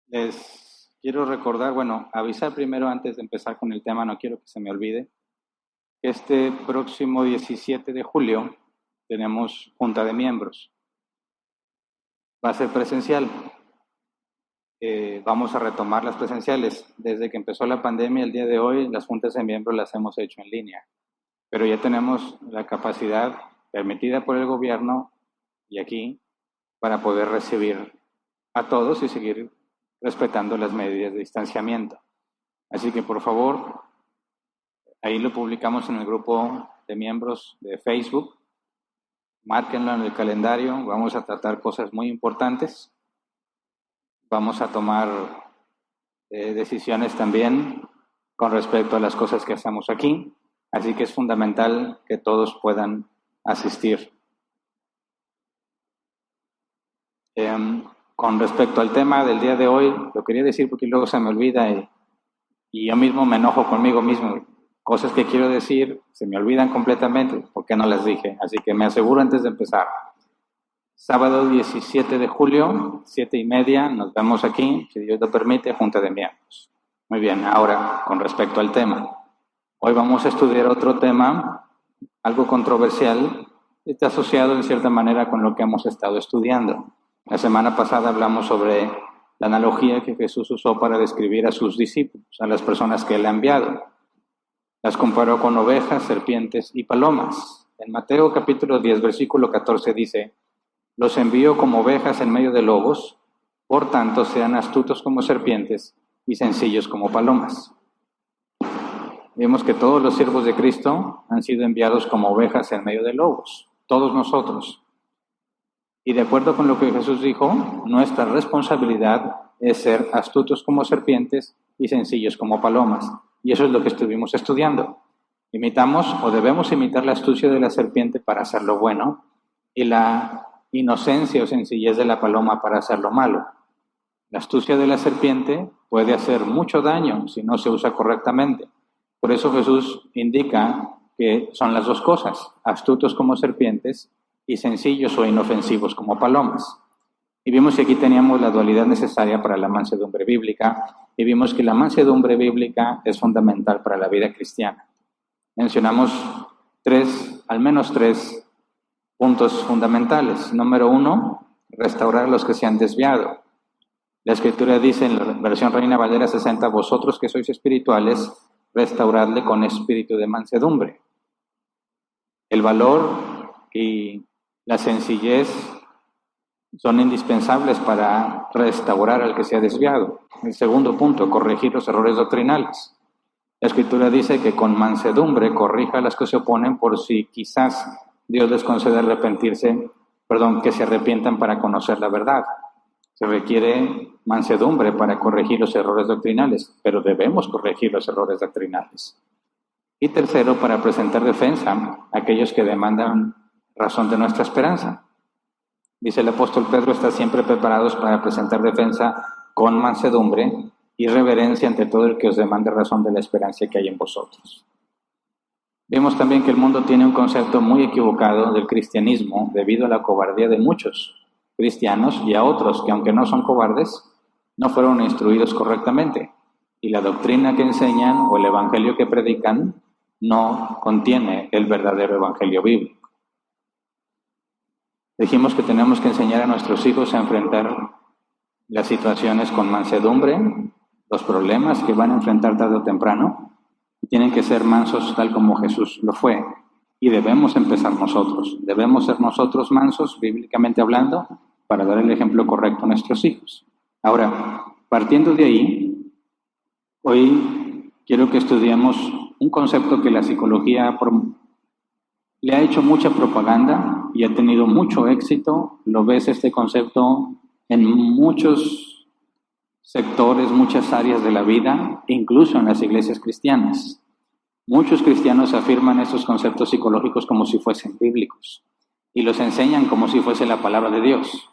Les quiero recordar, avisar primero antes de empezar con el tema, no quiero que se me olvide, que este próximo 17 de julio tenemos junta de miembros. Va a ser presencial. Vamos a retomar las presenciales. Desde que empezó la pandemia, el día de hoy, las juntas de miembros las hemos hecho en línea. Pero ya tenemos la capacidad permitida por el gobierno y aquí para poder recibir a todos y seguir respetando las medidas de distanciamiento. Así que, por favor, ahí lo publicamos en el grupo de miembros de Facebook. Márquenlo en el calendario. Vamos a tratar cosas muy importantes. Vamos a tomar decisiones también con respecto a las cosas que hacemos aquí. Así que es fundamental que todos puedan asistir. Con respecto al tema del día de hoy, lo quería decir porque luego se me olvida y yo mismo me enojo conmigo mismo. Cosas que quiero decir se me olvidan completamente porque no las dije. Así que me aseguro antes de empezar. Sábado 17 de julio, 7:30, nos vemos aquí, si Dios lo permite, junta de miembros. Muy bien, ahora con respecto al tema. Hoy vamos a estudiar otro tema, algo controversial, está asociado en cierta manera con lo que hemos estado estudiando. La semana pasada hablamos sobre la analogía que Jesús usó para describir a sus discípulos, a las personas que Él ha enviado. Las comparó con ovejas, serpientes y palomas. En Mateo capítulo 10, versículo 14 dice: «Los envío como ovejas en medio de lobos, por tanto sean astutos como serpientes y sencillos como palomas». Vemos que todos los siervos de Cristo han sido enviados como ovejas en medio de lobos, todos nosotros. Y de acuerdo con lo que Jesús dijo, nuestra responsabilidad es ser astutos como serpientes y sencillos como palomas. Y eso es lo que estuvimos estudiando. Imitamos o debemos imitar la astucia de la serpiente para hacer lo bueno y la inocencia o sencillez de la paloma para hacer lo malo. La astucia de la serpiente puede hacer mucho daño si no se usa correctamente. Por eso Jesús indica que son las dos cosas, astutos como serpientes y sencillos o inofensivos como palomas. Y vimos que aquí teníamos la dualidad necesaria para la mansedumbre bíblica y vimos que la mansedumbre bíblica es fundamental para la vida cristiana. Mencionamos al menos tres puntos fundamentales. Número 1, restaurar a los que se han desviado. La Escritura dice en la versión Reina Valera 60, vosotros que sois espirituales, restauradle con espíritu de mansedumbre. El valor y la sencillez son indispensables para restaurar al que se ha desviado. El segundo punto, corregir los errores doctrinales. La Escritura dice que con mansedumbre corrija a los que se oponen por si quizás Dios les concede que se arrepientan para conocer la verdad. Se requiere mansedumbre para corregir los errores doctrinales, pero debemos corregir los errores doctrinales. Y tercero, para presentar defensa a aquellos que demandan razón de nuestra esperanza. Dice el apóstol Pedro, está siempre preparados para presentar defensa con mansedumbre y reverencia ante todo el que os demande razón de la esperanza que hay en vosotros. Vemos también que el mundo tiene un concepto muy equivocado del cristianismo debido a la cobardía de muchos cristianos y a otros que, aunque no son cobardes, no fueron instruidos correctamente. Y la doctrina que enseñan o el evangelio que predican no contiene el verdadero evangelio bíblico. Dijimos que tenemos que enseñar a nuestros hijos a enfrentar las situaciones con mansedumbre, los problemas que van a enfrentar tarde o temprano, y tienen que ser mansos tal como Jesús lo fue. Y debemos empezar nosotros. Debemos ser nosotros mansos, bíblicamente hablando, para dar el ejemplo correcto a nuestros hijos. Ahora, partiendo de ahí, hoy quiero que estudiemos un concepto que la psicología le ha hecho mucha propaganda y ha tenido mucho éxito. Lo ves este concepto en muchos sectores, muchas áreas de la vida, incluso en las iglesias cristianas. Muchos cristianos afirman estos conceptos psicológicos como si fuesen bíblicos y los enseñan como si fuese la palabra de Dios.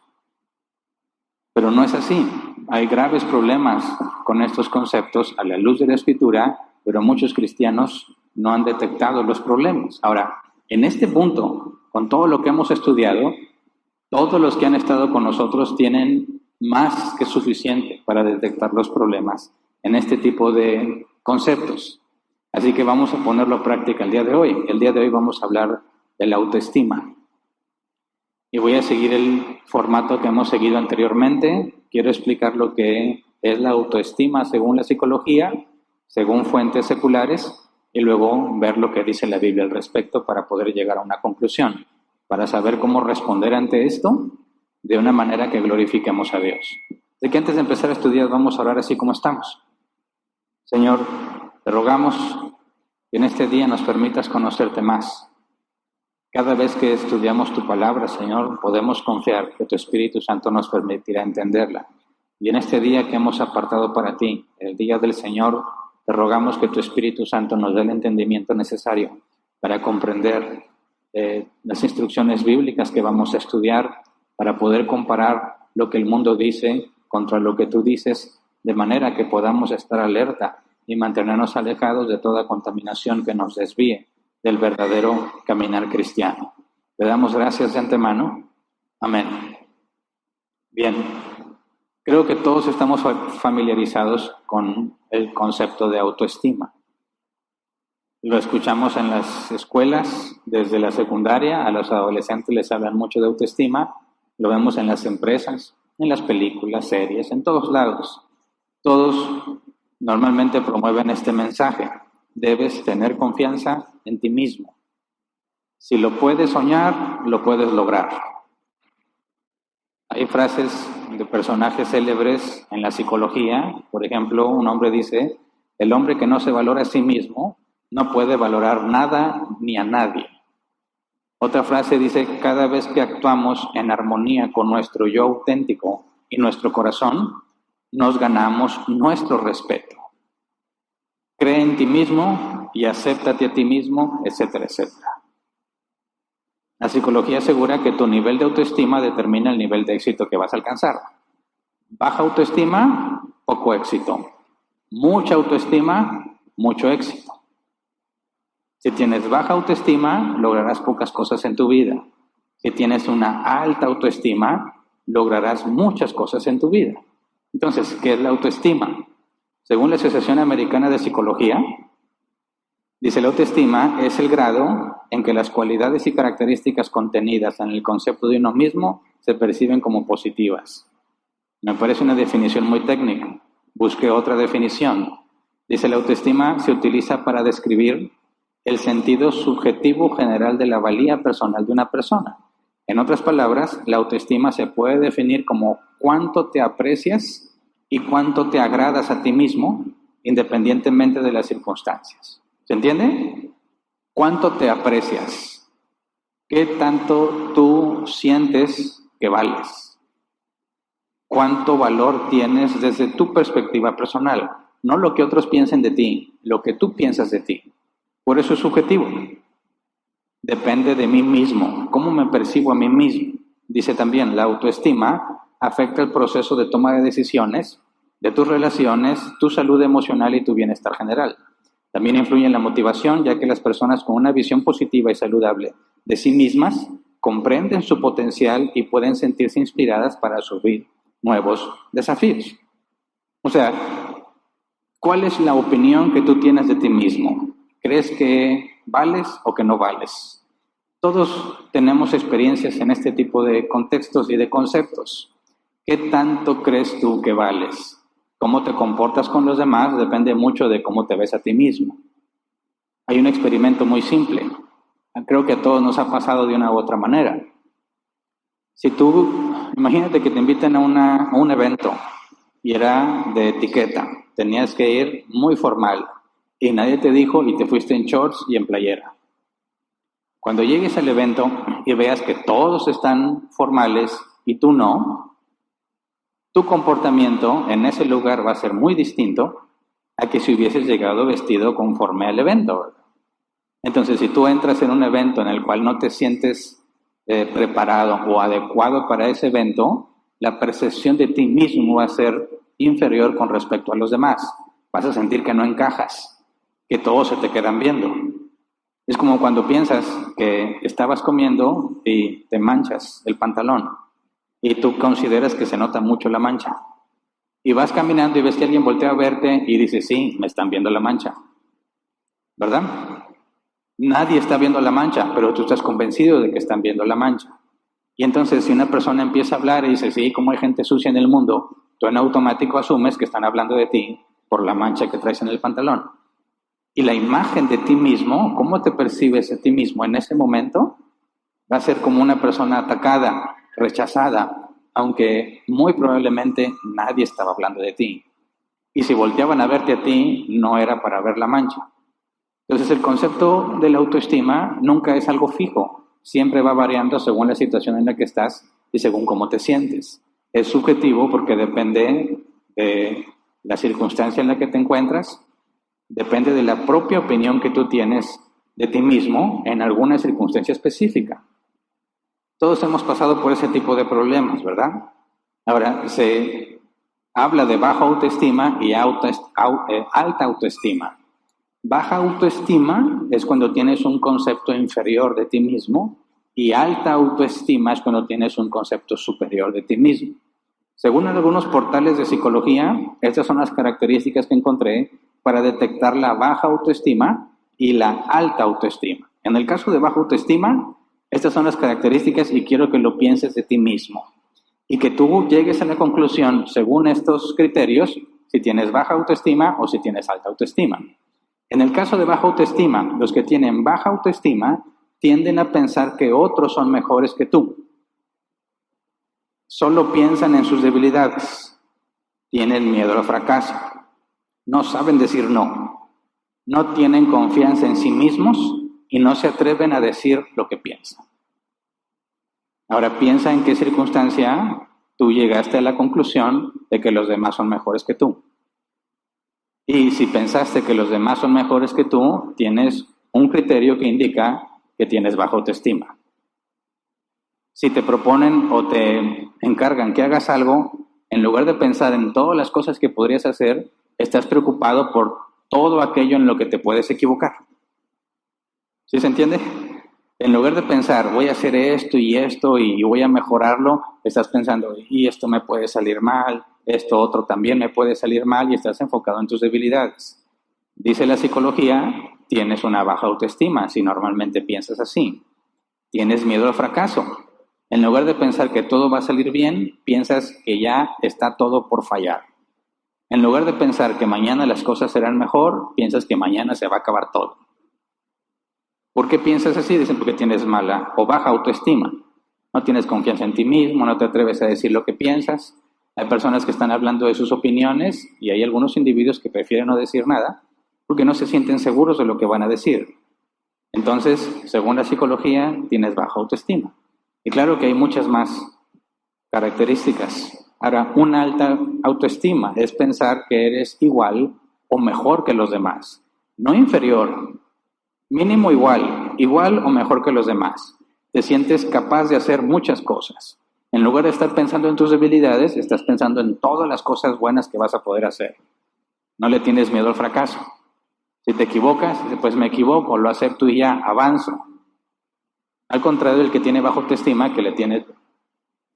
Pero no es así. Hay graves problemas con estos conceptos a la luz de la Escritura, pero muchos cristianos no han detectado los problemas. Ahora, en este punto, con todo lo que hemos estudiado, Todos los que han estado con nosotros tienen más que suficiente para detectar los problemas en este tipo de conceptos. Así que vamos a ponerlo a práctica el día de hoy. El día de hoy vamos a hablar de la autoestima. Y voy a seguir el formato que hemos seguido anteriormente. Quiero explicar lo que es la autoestima según la psicología, según fuentes seculares, y luego ver lo que dice la Biblia al respecto para poder llegar a una conclusión, para saber cómo responder ante esto de una manera que glorifiquemos a Dios. Así que antes de empezar a estudiar, vamos a orar así como estamos. Señor, te rogamos que en este día nos permitas conocerte más. Cada vez que estudiamos tu palabra, Señor, podemos confiar que tu Espíritu Santo nos permitirá entenderla. Y en este día que hemos apartado para ti, el día del Señor, te rogamos que tu Espíritu Santo nos dé el entendimiento necesario para comprender las instrucciones bíblicas que vamos a estudiar, para poder comparar lo que el mundo dice contra lo que tú dices, de manera que podamos estar alerta y mantenernos alejados de toda contaminación que nos desvíe del verdadero caminar cristiano. Le damos gracias de antemano. Amén. Bien, creo que todos estamos familiarizados con el concepto de autoestima. Lo escuchamos en las escuelas, desde la secundaria, a los adolescentes les hablan mucho de autoestima, lo vemos en las empresas, en las películas, series, en todos lados. Todos normalmente promueven este mensaje: debes tener confianza en ti mismo. Si lo puedes soñar, lo puedes lograr. Hay frases de personajes célebres en la psicología. Por ejemplo, un hombre dice: el hombre que no se valora a sí mismo no puede valorar nada ni a nadie. Otra frase dice: cada vez que actuamos en armonía con nuestro yo auténtico y nuestro corazón, nos ganamos nuestro respeto. Cree en ti mismo y acéptate a ti mismo, etcétera, etcétera. La psicología asegura que tu nivel de autoestima determina el nivel de éxito que vas a alcanzar. Baja autoestima, poco éxito. Mucha autoestima, mucho éxito. Si tienes baja autoestima, lograrás pocas cosas en tu vida. Si tienes una alta autoestima, lograrás muchas cosas en tu vida. Entonces, ¿qué es la autoestima? Según la Asociación Americana de Psicología, dice: la autoestima es el grado en que las cualidades y características contenidas en el concepto de uno mismo se perciben como positivas. Me parece una definición muy técnica. Busqué otra definición. Dice: la autoestima se utiliza para describir el sentido subjetivo general de la valía personal de una persona. En otras palabras, la autoestima se puede definir como cuánto te aprecias y cuánto te agradas a ti mismo, independientemente de las circunstancias. ¿Se entiende? ¿Cuánto te aprecias? ¿Qué tanto tú sientes que vales? ¿Cuánto valor tienes desde tu perspectiva personal? No lo que otros piensen de ti, lo que tú piensas de ti. Por eso es subjetivo. Depende de mí mismo. ¿Cómo me percibo a mí mismo? Dice también: la autoestima afecta el proceso de toma de decisiones, de tus relaciones, tu salud emocional y tu bienestar general. También influye en la motivación, ya que las personas con una visión positiva y saludable de sí mismas comprenden su potencial y pueden sentirse inspiradas para asumir nuevos desafíos. O sea, ¿cuál es la opinión que tú tienes de ti mismo? ¿Crees que vales o que no vales? Todos tenemos experiencias en este tipo de contextos y de conceptos. ¿Qué tanto crees tú que vales? Cómo te comportas con los demás depende mucho de cómo te ves a ti mismo. Hay un experimento muy simple. Creo que a todos nos ha pasado de una u otra manera. Si tú, imagínate que te invitan a un evento y era de etiqueta. Tenías que ir muy formal y nadie te dijo y te fuiste en shorts y en playera. Cuando llegues al evento y veas que todos están formales y tú no, tu comportamiento en ese lugar va a ser muy distinto a que si hubieses llegado vestido conforme al evento. Entonces, si tú entras en un evento en el cual no te sientes preparado o adecuado para ese evento, la percepción de ti mismo va a ser inferior con respecto a los demás. Vas a sentir que no encajas, que todos se te quedan viendo. Es como cuando piensas que estabas comiendo y te manchas el pantalón y tú consideras que se nota mucho la mancha. Y vas caminando y ves que alguien voltea a verte y dice, sí, me están viendo la mancha, ¿verdad? Nadie está viendo la mancha, pero tú estás convencido de que están viendo la mancha. Y entonces si una persona empieza a hablar y dice, sí, como hay gente sucia en el mundo, tú en automático asumes que están hablando de ti por la mancha que traes en el pantalón. Y la imagen de ti mismo, cómo te percibes de ti mismo en ese momento, va a ser como una persona atacada, rechazada, aunque muy probablemente nadie estaba hablando de ti. Y si volteaban a verte a ti, no era para ver la mancha. Entonces el concepto de la autoestima nunca es algo fijo, siempre va variando según la situación en la que estás y según cómo te sientes. Es subjetivo porque depende de la circunstancia en la que te encuentras, depende de la propia opinión que tú tienes de ti mismo en alguna circunstancia específica. Todos hemos pasado por ese tipo de problemas, ¿verdad? Ahora, se habla de baja autoestima y alta autoestima. Baja autoestima es cuando tienes un concepto inferior de ti mismo y alta autoestima es cuando tienes un concepto superior de ti mismo. Según algunos portales de psicología, estas son las características que encontré para detectar la baja autoestima y la alta autoestima. En el caso de baja autoestima, estas son las características y quiero que lo pienses de ti mismo y que tú llegues a la conclusión, según estos criterios, si tienes baja autoestima o si tienes alta autoestima. En el caso de baja autoestima, los que tienen baja autoestima tienden a pensar que otros son mejores que tú. Solo piensan en sus debilidades, tienen miedo al fracaso, no saben decir no, no tienen confianza en sí mismos y no se atreven a decir lo que piensan. Ahora piensa en qué circunstancia tú llegaste a la conclusión de que los demás son mejores que tú. Y si pensaste que los demás son mejores que tú, tienes un criterio que indica que tienes baja autoestima. Si te proponen o te encargan que hagas algo, en lugar de pensar en todas las cosas que podrías hacer, estás preocupado por todo aquello en lo que te puedes equivocar. ¿Sí se entiende? En lugar de pensar, voy a hacer esto y voy a mejorarlo, estás pensando, y esto me puede salir mal, esto otro también me puede salir mal, y estás enfocado en tus debilidades. Dice la psicología, tienes una baja autoestima si normalmente piensas así. Tienes miedo al fracaso. En lugar de pensar que todo va a salir bien, piensas que ya está todo por fallar. En lugar de pensar que mañana las cosas serán mejor, piensas que mañana se va a acabar todo. ¿Por qué piensas así? Dicen porque tienes mala o baja autoestima. No tienes confianza en ti mismo, no te atreves a decir lo que piensas. Hay personas que están hablando de sus opiniones y hay algunos individuos que prefieren no decir nada porque no se sienten seguros de lo que van a decir. Entonces, según la psicología, tienes baja autoestima. Y claro que hay muchas más características. Ahora, una alta autoestima es pensar que eres igual o mejor que los demás, no inferior, mínimo igual o mejor que los demás. Te sientes capaz de hacer muchas cosas. En lugar de estar pensando en tus debilidades, estás pensando en todas las cosas buenas que vas a poder hacer. No le tienes miedo al fracaso. Si te equivocas, pues me equivoco, lo acepto y ya, avanzo. Al contrario del que tiene baja autoestima, que le tiene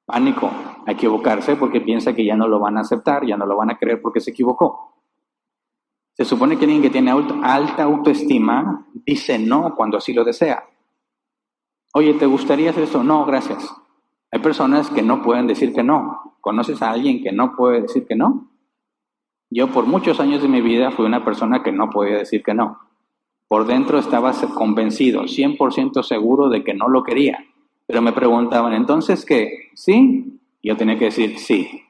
pánico a equivocarse porque piensa que ya no lo van a aceptar, ya no lo van a creer porque se equivocó. Se supone que alguien que tiene alta autoestima dice no cuando así lo desea. Oye, ¿te gustaría hacer esto? No, gracias. Hay personas que no pueden decir que no. ¿Conoces a alguien que no puede decir que no? Yo por muchos años de mi vida fui una persona que no podía decir que no. Por dentro estaba convencido, 100% seguro de que no lo quería. Pero me preguntaban, ¿entonces qué? ¿Sí? Yo tenía que decir sí.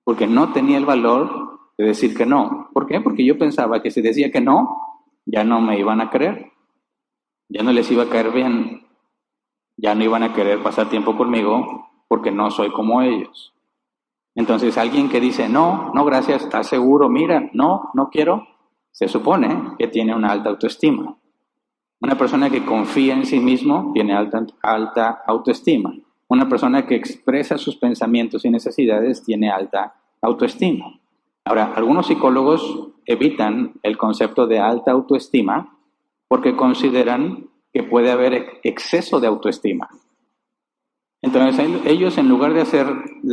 Porque no tenía el valor de decir que no. ¿Por qué? Porque yo pensaba que si decía que no, ya no me iban a creer. Ya no les iba a caer bien. Ya no iban a querer pasar tiempo conmigo porque no soy como ellos. Entonces alguien que dice, no, no gracias, ¿estás seguro? Mira, no, no quiero, se supone que tiene una alta autoestima. Una persona que confía en sí mismo tiene alta autoestima. Una persona que expresa sus pensamientos y necesidades tiene alta autoestima. Ahora, algunos psicólogos evitan el concepto de alta autoestima porque consideran que puede haber exceso de autoestima. Entonces ellos, en lugar de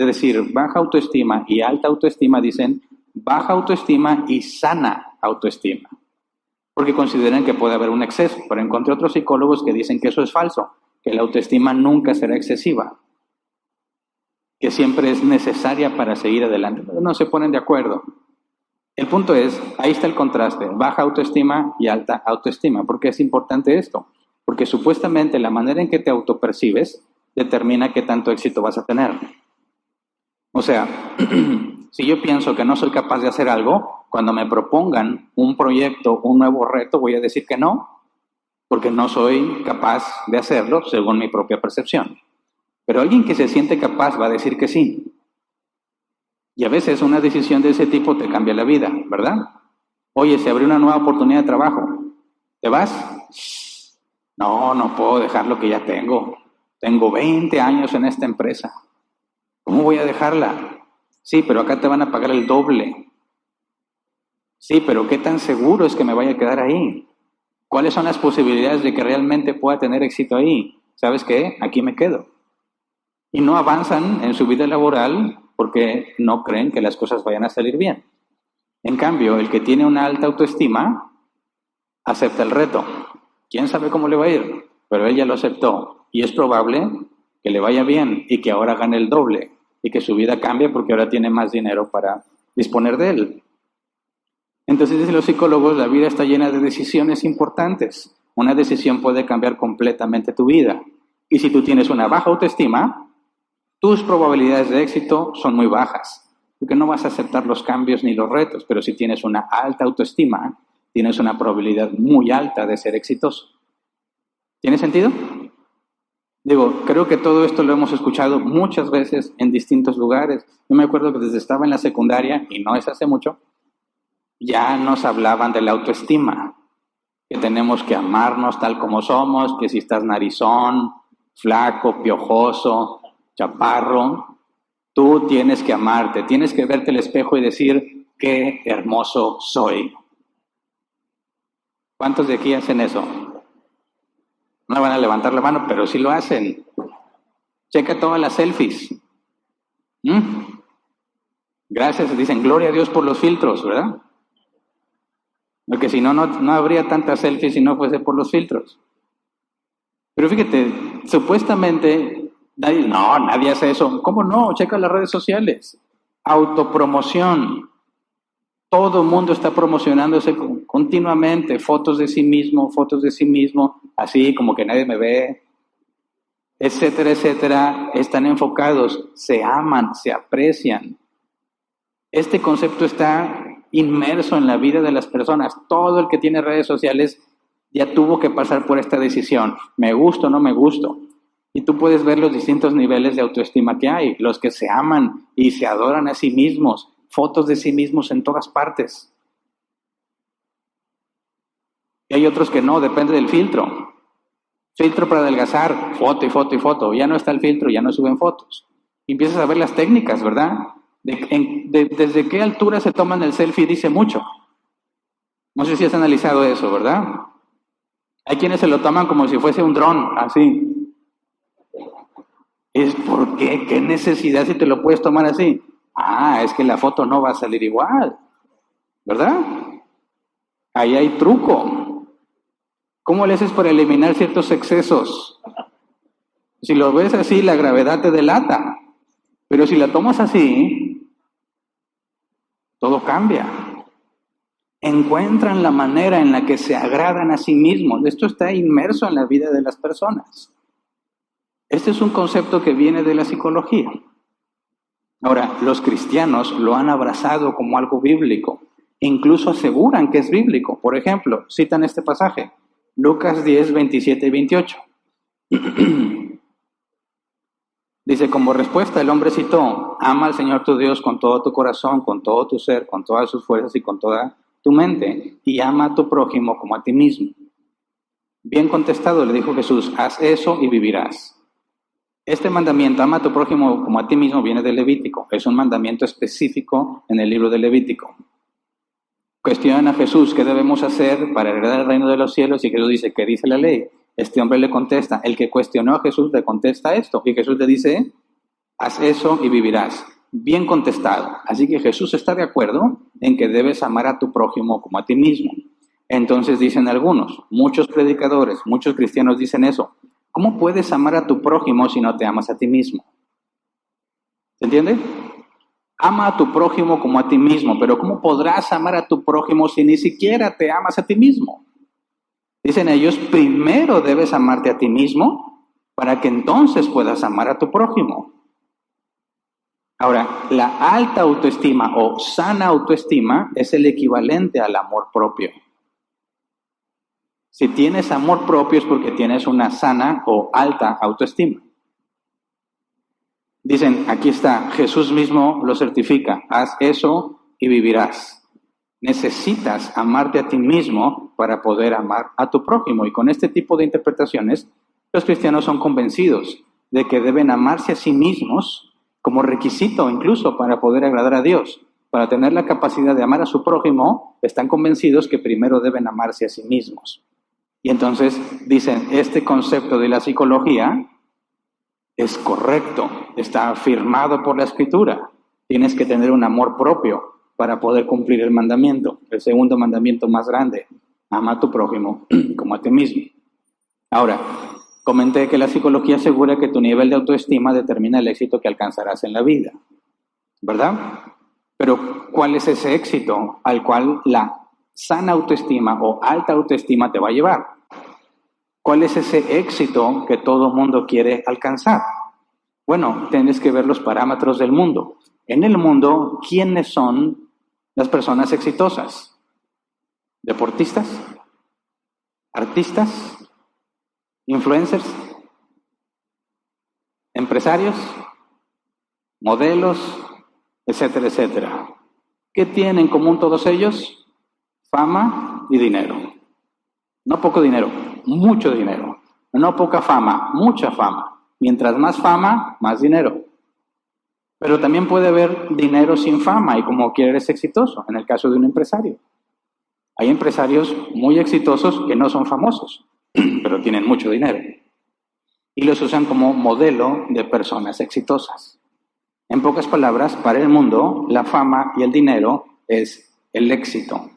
decir baja autoestima y alta autoestima, dicen baja autoestima y sana autoestima, porque consideran que puede haber un exceso. Pero encontré otros psicólogos que dicen que eso es falso, que la autoestima nunca será excesiva, que siempre es necesaria para seguir adelante. No se ponen de acuerdo. El punto es, ahí está el contraste, baja autoestima y alta autoestima. ¿Por qué es importante esto? Porque supuestamente la manera en que te autopercibes determina qué tanto éxito vas a tener. O sea, si yo pienso que no soy capaz de hacer algo, cuando me propongan un proyecto, un nuevo reto, voy a decir que no, porque no soy capaz de hacerlo según mi propia percepción. Pero alguien que se siente capaz va a decir que sí. Y a veces una decisión de ese tipo te cambia la vida, ¿verdad? Oye, se abrió una nueva oportunidad de trabajo. ¿Te vas? No, no puedo dejar lo que ya tengo. Tengo 20 años en esta empresa. ¿Cómo voy a dejarla? Sí, pero acá te van a pagar el doble. Sí, pero ¿qué tan seguro es que me vaya a quedar ahí? ¿Cuáles son las posibilidades de que realmente pueda tener éxito ahí? ¿Sabes qué? Aquí me quedo. Y no avanzan en su vida laboral porque no creen que las cosas vayan a salir bien. En cambio, el que tiene una alta autoestima acepta el reto. ¿Quién sabe cómo le va a ir? Pero él ya lo aceptó. Y es probable que le vaya bien y que ahora gane el doble y que su vida cambie porque ahora tiene más dinero para disponer de él. Entonces, dicen los psicólogos, la vida está llena de decisiones importantes. Una decisión puede cambiar completamente tu vida. Y si tú tienes una baja autoestima, tus probabilidades de éxito son muy bajas, porque no vas a aceptar los cambios ni los retos, pero si tienes una alta autoestima, tienes una probabilidad muy alta de ser exitoso. ¿Tiene sentido? Digo, creo que todo esto lo hemos escuchado muchas veces en distintos lugares. Yo me acuerdo que desde estaba en la secundaria, y no es hace mucho, ya nos hablaban de la autoestima, que tenemos que amarnos tal como somos, que si estás narizón, flaco, piojoso, chaparro, tú tienes que amarte, tienes que verte al espejo y decir, qué hermoso soy. ¿Cuántos de aquí hacen eso? No van a levantar la mano, pero sí lo hacen. Checa todas las selfies. Gracias, dicen, gloria a Dios por los filtros, ¿verdad? Porque si no, no habría tantas selfies si no fuese por los filtros. Pero fíjate, supuestamente nadie hace eso. ¿Cómo no? Checa las redes sociales. Autopromoción. Todo el mundo está promocionándose continuamente. Fotos de sí mismo, así como que nadie me ve, etcétera, etcétera. Están enfocados, se aman, se aprecian. Este concepto está inmerso en la vida de las personas. Todo el que tiene redes sociales ya tuvo que pasar por esta decisión. ¿Me gusto o no me gusto? Y tú puedes ver los distintos niveles de autoestima que hay. Los que se aman y se adoran a sí mismos. Fotos de sí mismos en todas partes. Y hay otros que no, depende del filtro. Filtro para adelgazar, foto y foto y foto. Ya no está el filtro, ya no suben fotos. Y empiezas a ver las técnicas, ¿verdad? Desde qué altura se toman el selfie dice mucho. No sé si has analizado eso, ¿verdad? Hay quienes se lo toman como si fuese un dron, así. Es porque, ¿qué necesidad si te lo puedes tomar así? Es que la foto no va a salir igual, ¿verdad? Ahí hay truco. ¿Cómo le haces para eliminar ciertos excesos? Si lo ves así, la gravedad te delata. Pero si la tomas así, todo cambia. Encuentran la manera en la que se agradan a sí mismos. Esto está inmerso en la vida de las personas. Este es un concepto que viene de la psicología. Ahora, los cristianos lo han abrazado como algo bíblico. Incluso aseguran que es bíblico. Por ejemplo, citan este pasaje, Lucas 10, 27 y 28. Dice, como respuesta el hombre citó, ama al Señor tu Dios con todo tu corazón, con todo tu ser, con todas sus fuerzas y con toda tu mente, y ama a tu prójimo como a ti mismo. Bien contestado, le dijo Jesús, haz eso y vivirás. Este mandamiento, ama a tu prójimo como a ti mismo, viene del Levítico. Es un mandamiento específico en el libro de Levítico. Cuestionan a Jesús qué debemos hacer para heredar el reino de los cielos y Jesús dice, ¿qué dice la ley? Este hombre le contesta, el que cuestionó a Jesús le contesta esto y Jesús le dice, haz eso y vivirás. Bien contestado. Así que Jesús está de acuerdo en que debes amar a tu prójimo como a ti mismo. Entonces dicen algunos, muchos predicadores, muchos cristianos dicen eso. ¿Cómo puedes amar a tu prójimo si no te amas a ti mismo? ¿Se entiende? Ama a tu prójimo como a ti mismo, pero ¿cómo podrás amar a tu prójimo si ni siquiera te amas a ti mismo? Dicen ellos, primero debes amarte a ti mismo para que entonces puedas amar a tu prójimo. Ahora, la alta autoestima o sana autoestima es el equivalente al amor propio. Si tienes amor propio es porque tienes una sana o alta autoestima. Dicen, aquí está, Jesús mismo lo certifica, haz eso y vivirás. Necesitas amarte a ti mismo para poder amar a tu prójimo. Y con este tipo de interpretaciones, los cristianos son convencidos de que deben amarse a sí mismos como requisito incluso para poder agradar a Dios. Para tener la capacidad de amar a su prójimo, están convencidos que primero deben amarse a sí mismos. Y entonces dicen, este concepto de la psicología es correcto, está afirmado por la Escritura. Tienes que tener un amor propio para poder cumplir el mandamiento, el segundo mandamiento más grande, ama a tu prójimo como a ti mismo. Ahora, comenté que la psicología asegura que tu nivel de autoestima determina el éxito que alcanzarás en la vida, ¿verdad? Pero, ¿cuál es ese éxito al cual la sana autoestima o alta autoestima te va a llevar? ¿Cuál es ese éxito que todo mundo quiere alcanzar? Bueno, tienes que ver los parámetros del mundo. En el mundo, ¿quiénes son las personas exitosas? ¿Deportistas? ¿Artistas? ¿Influencers? ¿Empresarios? ¿Modelos? Etcétera, etcétera. ¿Qué tienen en común todos ellos? Fama y dinero. No poco dinero, mucho dinero. No poca fama, mucha fama. Mientras más fama, más dinero. Pero también puede haber dinero sin fama y como quiera eres exitoso, en el caso de un empresario. Hay empresarios muy exitosos que no son famosos, pero tienen mucho dinero. Y los usan como modelo de personas exitosas. En pocas palabras, para el mundo, la fama y el dinero es el éxito.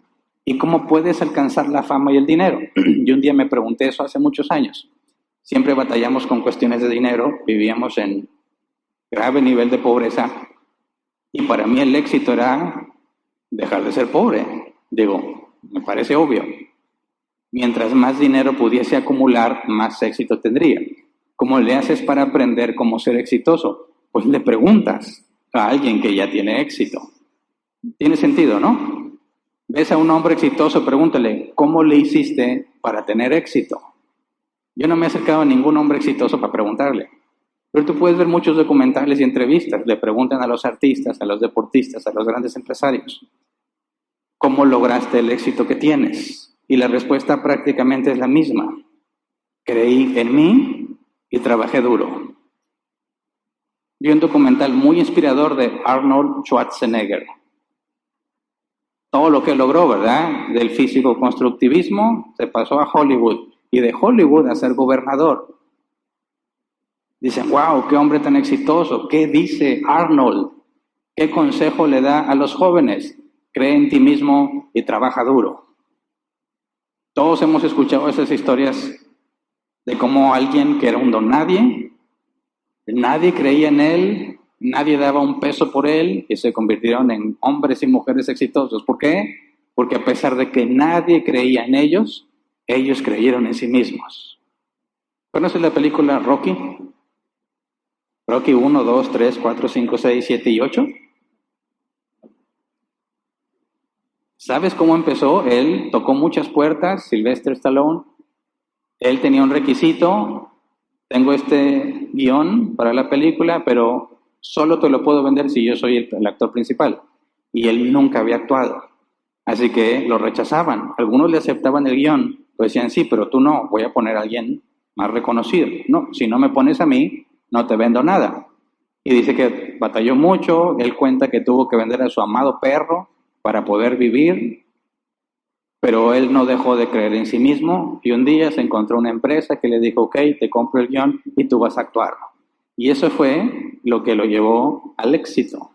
¿Y cómo puedes alcanzar la fama y el dinero? Yo un día me pregunté eso hace muchos años. Siempre batallamos con cuestiones de dinero, vivíamos en grave nivel de pobreza y para mí el éxito era dejar de ser pobre. Digo, me parece obvio. Mientras más dinero pudiese acumular, más éxito tendría. ¿Cómo le haces para aprender cómo ser exitoso? Pues le preguntas a alguien que ya tiene éxito. Tiene sentido, ¿no? Ves a un hombre exitoso, pregúntale, ¿cómo le hiciste para tener éxito? Yo no me he acercado a ningún hombre exitoso para preguntarle. Pero tú puedes ver muchos documentales y entrevistas. Le preguntan a los artistas, a los deportistas, a los grandes empresarios, ¿cómo lograste el éxito que tienes? Y la respuesta prácticamente es la misma. Creí en mí y trabajé duro. Vi un documental muy inspirador de Arnold Schwarzenegger. Todo lo que logró, ¿verdad? Del físico-constructivismo se pasó a Hollywood y de Hollywood a ser gobernador. Dicen, wow, qué hombre tan exitoso. ¿Qué dice Arnold? ¿Qué consejo le da a los jóvenes? Cree en ti mismo y trabaja duro. Todos hemos escuchado esas historias de cómo alguien que era un don nadie creía en él, nadie daba un peso por él y se convirtieron en hombres y mujeres exitosos. ¿Por qué? Porque a pesar de que nadie creía en ellos, ellos creyeron en sí mismos. ¿Conoces la película Rocky? Rocky 1, 2, 3, 4, 5, 6, 7 y 8. ¿Sabes cómo empezó? Él tocó muchas puertas, Sylvester Stallone. Él tenía un requisito, tengo este guión para la película, pero solo te lo puedo vender si yo soy el actor principal. Y él nunca había actuado. Así que lo rechazaban. Algunos le aceptaban el guión, pues decían, sí, pero tú no, voy a poner a alguien más reconocido. No, si no me pones a mí, no te vendo nada. Y dice que batalló mucho, él cuenta que tuvo que vender a su amado perro para poder vivir. Pero él no dejó de creer en sí mismo y un día se encontró una empresa que le dijo, ok, te compro el guión y tú vas a actuarlo. Y eso fue lo que lo llevó al éxito.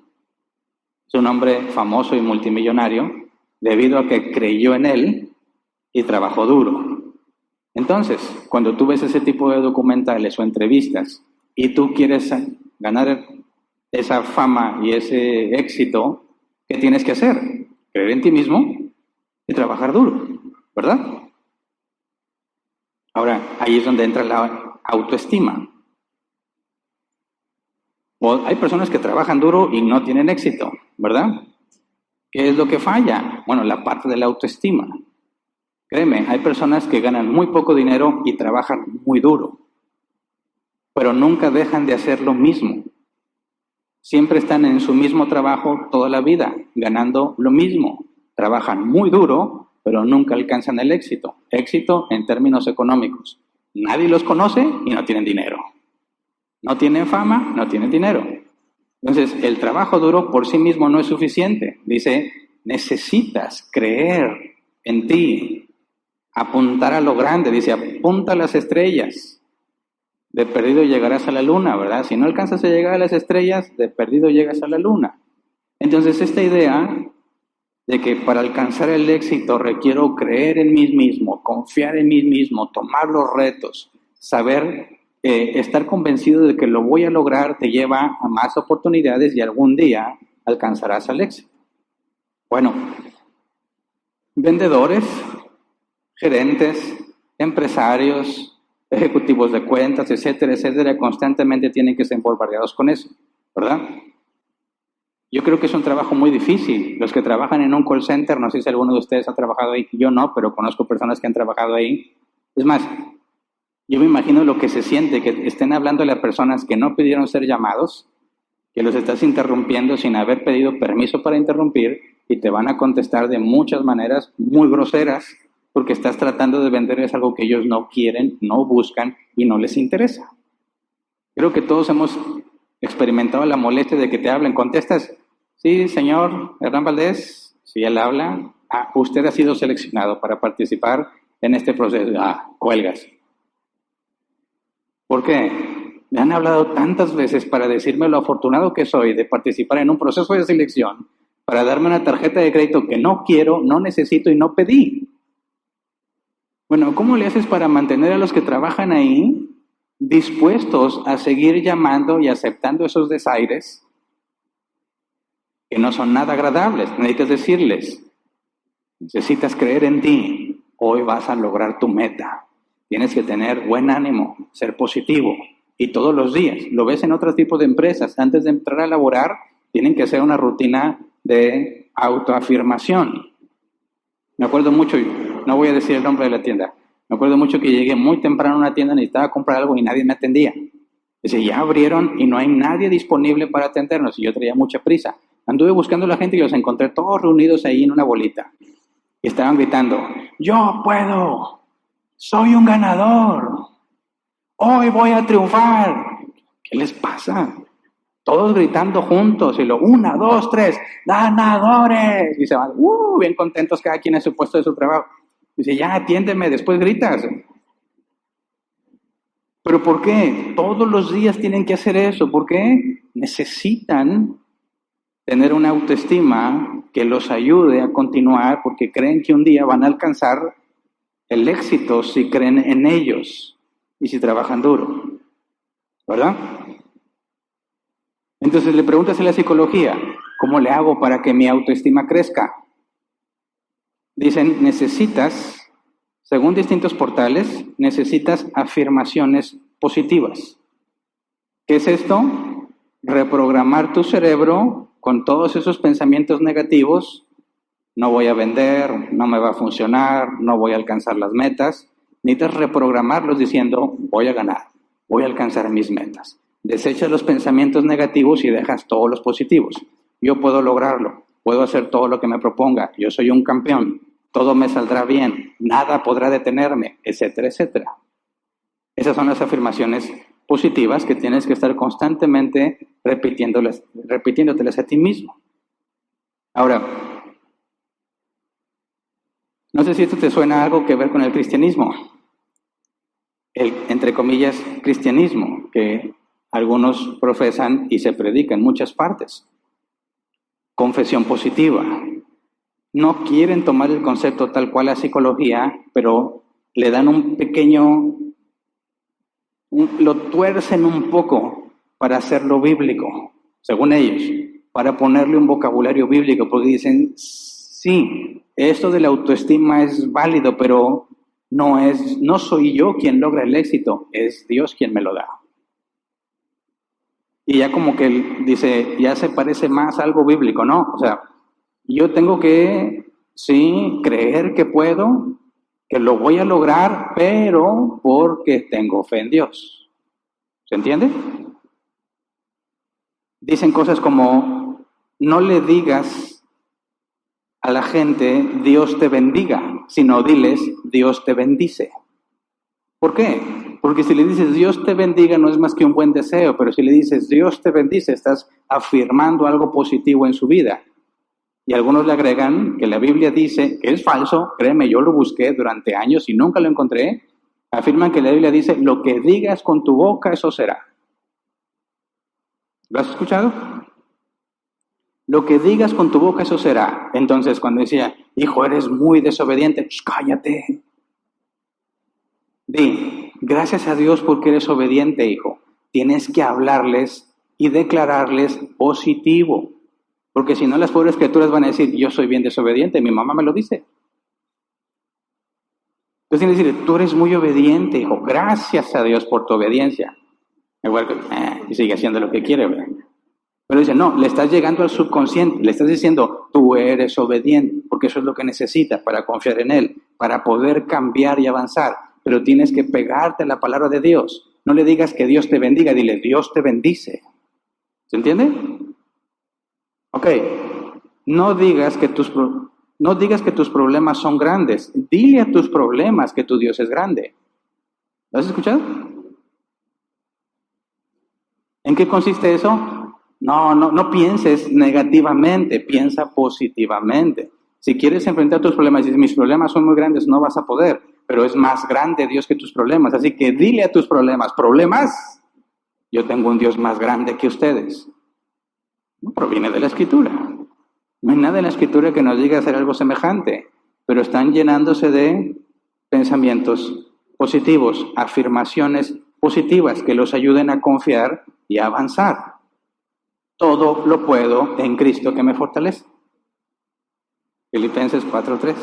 Es un hombre famoso y multimillonario debido a que creyó en él y trabajó duro. Entonces, cuando tú ves ese tipo de documentales o entrevistas y tú quieres ganar esa fama y ese éxito, ¿qué tienes que hacer? Creer en ti mismo y trabajar duro, ¿verdad? Ahora, ahí es donde entra la autoestima. Hay personas que trabajan duro y no tienen éxito, ¿verdad? ¿Qué es lo que falla? Bueno, la parte de la autoestima. Créeme, hay personas que ganan muy poco dinero y trabajan muy duro, pero nunca dejan de hacer lo mismo. Siempre están en su mismo trabajo toda la vida, ganando lo mismo. Trabajan muy duro, pero nunca alcanzan el éxito. Éxito en términos económicos. Nadie los conoce y no tienen dinero. No tienen fama, no tienen dinero. Entonces, el trabajo duro por sí mismo no es suficiente. Dice, necesitas creer en ti, apuntar a lo grande. Dice, apunta a las estrellas. De perdido llegarás a la luna, ¿verdad? Si no alcanzas a llegar a las estrellas, de perdido llegas a la luna. Entonces, esta idea de que para alcanzar el éxito requiero creer en mí mismo, confiar en mí mismo, tomar los retos, saber, estar convencido de que lo voy a lograr, te lleva a más oportunidades y algún día alcanzarás al éxito. Bueno, vendedores, gerentes, empresarios, ejecutivos de cuentas, etcétera, etcétera, constantemente tienen que ser bombardeados con eso, ¿verdad? Yo creo que es un trabajo muy difícil. Los que trabajan en un call center, no sé si alguno de ustedes ha trabajado ahí, yo no, pero conozco personas que han trabajado ahí. Es más, yo me imagino lo que se siente, que estén hablándole a personas que no pidieron ser llamados, que los estás interrumpiendo sin haber pedido permiso para interrumpir y te van a contestar de muchas maneras muy groseras porque estás tratando de venderles algo que ellos no quieren, no buscan y no les interesa. Creo que todos hemos experimentado la molestia de que te hablen. Contestas, sí, señor Hernán Valdés, si él habla, usted ha sido seleccionado para participar en este proceso. Cuelgas. ¿Por qué? Me han hablado tantas veces para decirme lo afortunado que soy de participar en un proceso de selección, para darme una tarjeta de crédito que no quiero, no necesito y no pedí. Bueno, ¿cómo le haces para mantener a los que trabajan ahí dispuestos a seguir llamando y aceptando esos desaires que no son nada agradables? Necesitas decirles, necesitas creer en ti, hoy vas a lograr tu meta. Tienes que tener buen ánimo, ser positivo. Y todos los días, lo ves en otros tipos de empresas, antes de entrar a laborar, tienen que hacer una rutina de autoafirmación. Me acuerdo mucho, no voy a decir el nombre de la tienda, me acuerdo mucho que llegué muy temprano a una tienda, necesitaba comprar algo y nadie me atendía. Dice, ya abrieron y no hay nadie disponible para atendernos, y yo traía mucha prisa. Anduve buscando a la gente y los encontré todos reunidos ahí en una bolita. Y estaban gritando, yo puedo, soy un ganador, hoy voy a triunfar. ¿Qué les pasa? Todos gritando juntos, y lo, 1, 2, 3, ganadores. Y se van, bien contentos cada quien en su puesto de su trabajo. Dice, ya atiéndeme, después gritas. ¿Pero por qué? Todos los días tienen que hacer eso. ¿Por qué? Necesitan tener una autoestima que los ayude a continuar porque creen que un día van a alcanzar el éxito si creen en ellos y si trabajan duro. ¿Verdad? Entonces le preguntas a la psicología, ¿cómo le hago para que mi autoestima crezca? Dicen, necesitas, según distintos portales, necesitas afirmaciones positivas. ¿Qué es esto? Reprogramar tu cerebro con todos esos pensamientos negativos. No voy a vender, no me va a funcionar, no voy a alcanzar las metas. Necesitas reprogramarlos diciendo, voy a ganar, voy a alcanzar mis metas. Desechas los pensamientos negativos y dejas todos los positivos. Yo puedo lograrlo, puedo hacer todo lo que me proponga, yo soy un campeón, todo me saldrá bien, nada podrá detenerme, etcétera, etcétera. Esas son las afirmaciones positivas que tienes que estar constantemente repitiéndotelas a ti mismo. Ahora, No sé si esto te suena algo que ver con el cristianismo, el, entre comillas, cristianismo, que algunos profesan y se predica en muchas partes. Confesión positiva. No quieren tomar el concepto tal cual a psicología, pero le dan un pequeño, lo tuercen un poco para hacerlo bíblico, según ellos, para ponerle un vocabulario bíblico, porque dicen, sí, esto de la autoestima es válido, pero no soy yo quien logra el éxito, es Dios quien me lo da. Y ya como que él dice, ya se parece más a algo bíblico, ¿no? O sea, yo tengo que, sí, creer que puedo, que lo voy a lograr, pero porque tengo fe en Dios. ¿Se entiende? Dicen cosas como, no le digas a la gente, Dios te bendiga, sino diles, Dios te bendice. ¿Por qué? Porque si le dices Dios te bendiga no es más que un buen deseo, pero si le dices Dios te bendice, estás afirmando algo positivo en su vida. Y algunos le agregan que la Biblia dice, que es falso, créeme, yo lo busqué durante años y nunca lo encontré, afirman que la Biblia dice, lo que digas con tu boca, eso será. ¿Lo has escuchado? Lo que digas con tu boca, eso será. Entonces, cuando decía, hijo, eres muy desobediente, pues cállate. Di, gracias a Dios porque eres obediente, hijo. Tienes que hablarles y declararles positivo. Porque si no, las pobres criaturas van a decir, yo soy bien desobediente, mi mamá me lo dice. Entonces tienes que decir, tú eres muy obediente, hijo. Gracias a Dios por tu obediencia. Igual que, y sigue haciendo lo que quiere, ¿verdad? Pero dice, no, le estás llegando al subconsciente, le estás diciendo, tú eres obediente, porque eso es lo que necesitas para confiar en Él, para poder cambiar y avanzar. Pero tienes que pegarte a la palabra de Dios. No le digas que Dios te bendiga, dile, Dios te bendice. ¿Se entiende? Ok, no digas que tus problemas son grandes. Dile a tus problemas que tu Dios es grande. ¿Lo has escuchado? ¿En qué consiste eso? No pienses negativamente, piensa positivamente. Si quieres enfrentar tus problemas y dices, mis problemas son muy grandes, no vas a poder, pero es más grande Dios que tus problemas. Así que dile a tus problemas, yo tengo un Dios más grande que ustedes. No proviene de la Escritura. No hay nada en la Escritura que nos diga hacer algo semejante, pero están llenándose de pensamientos positivos, afirmaciones positivas que los ayuden a confiar y a avanzar. Todo lo puedo en Cristo que me fortalece. Filipenses 4:3.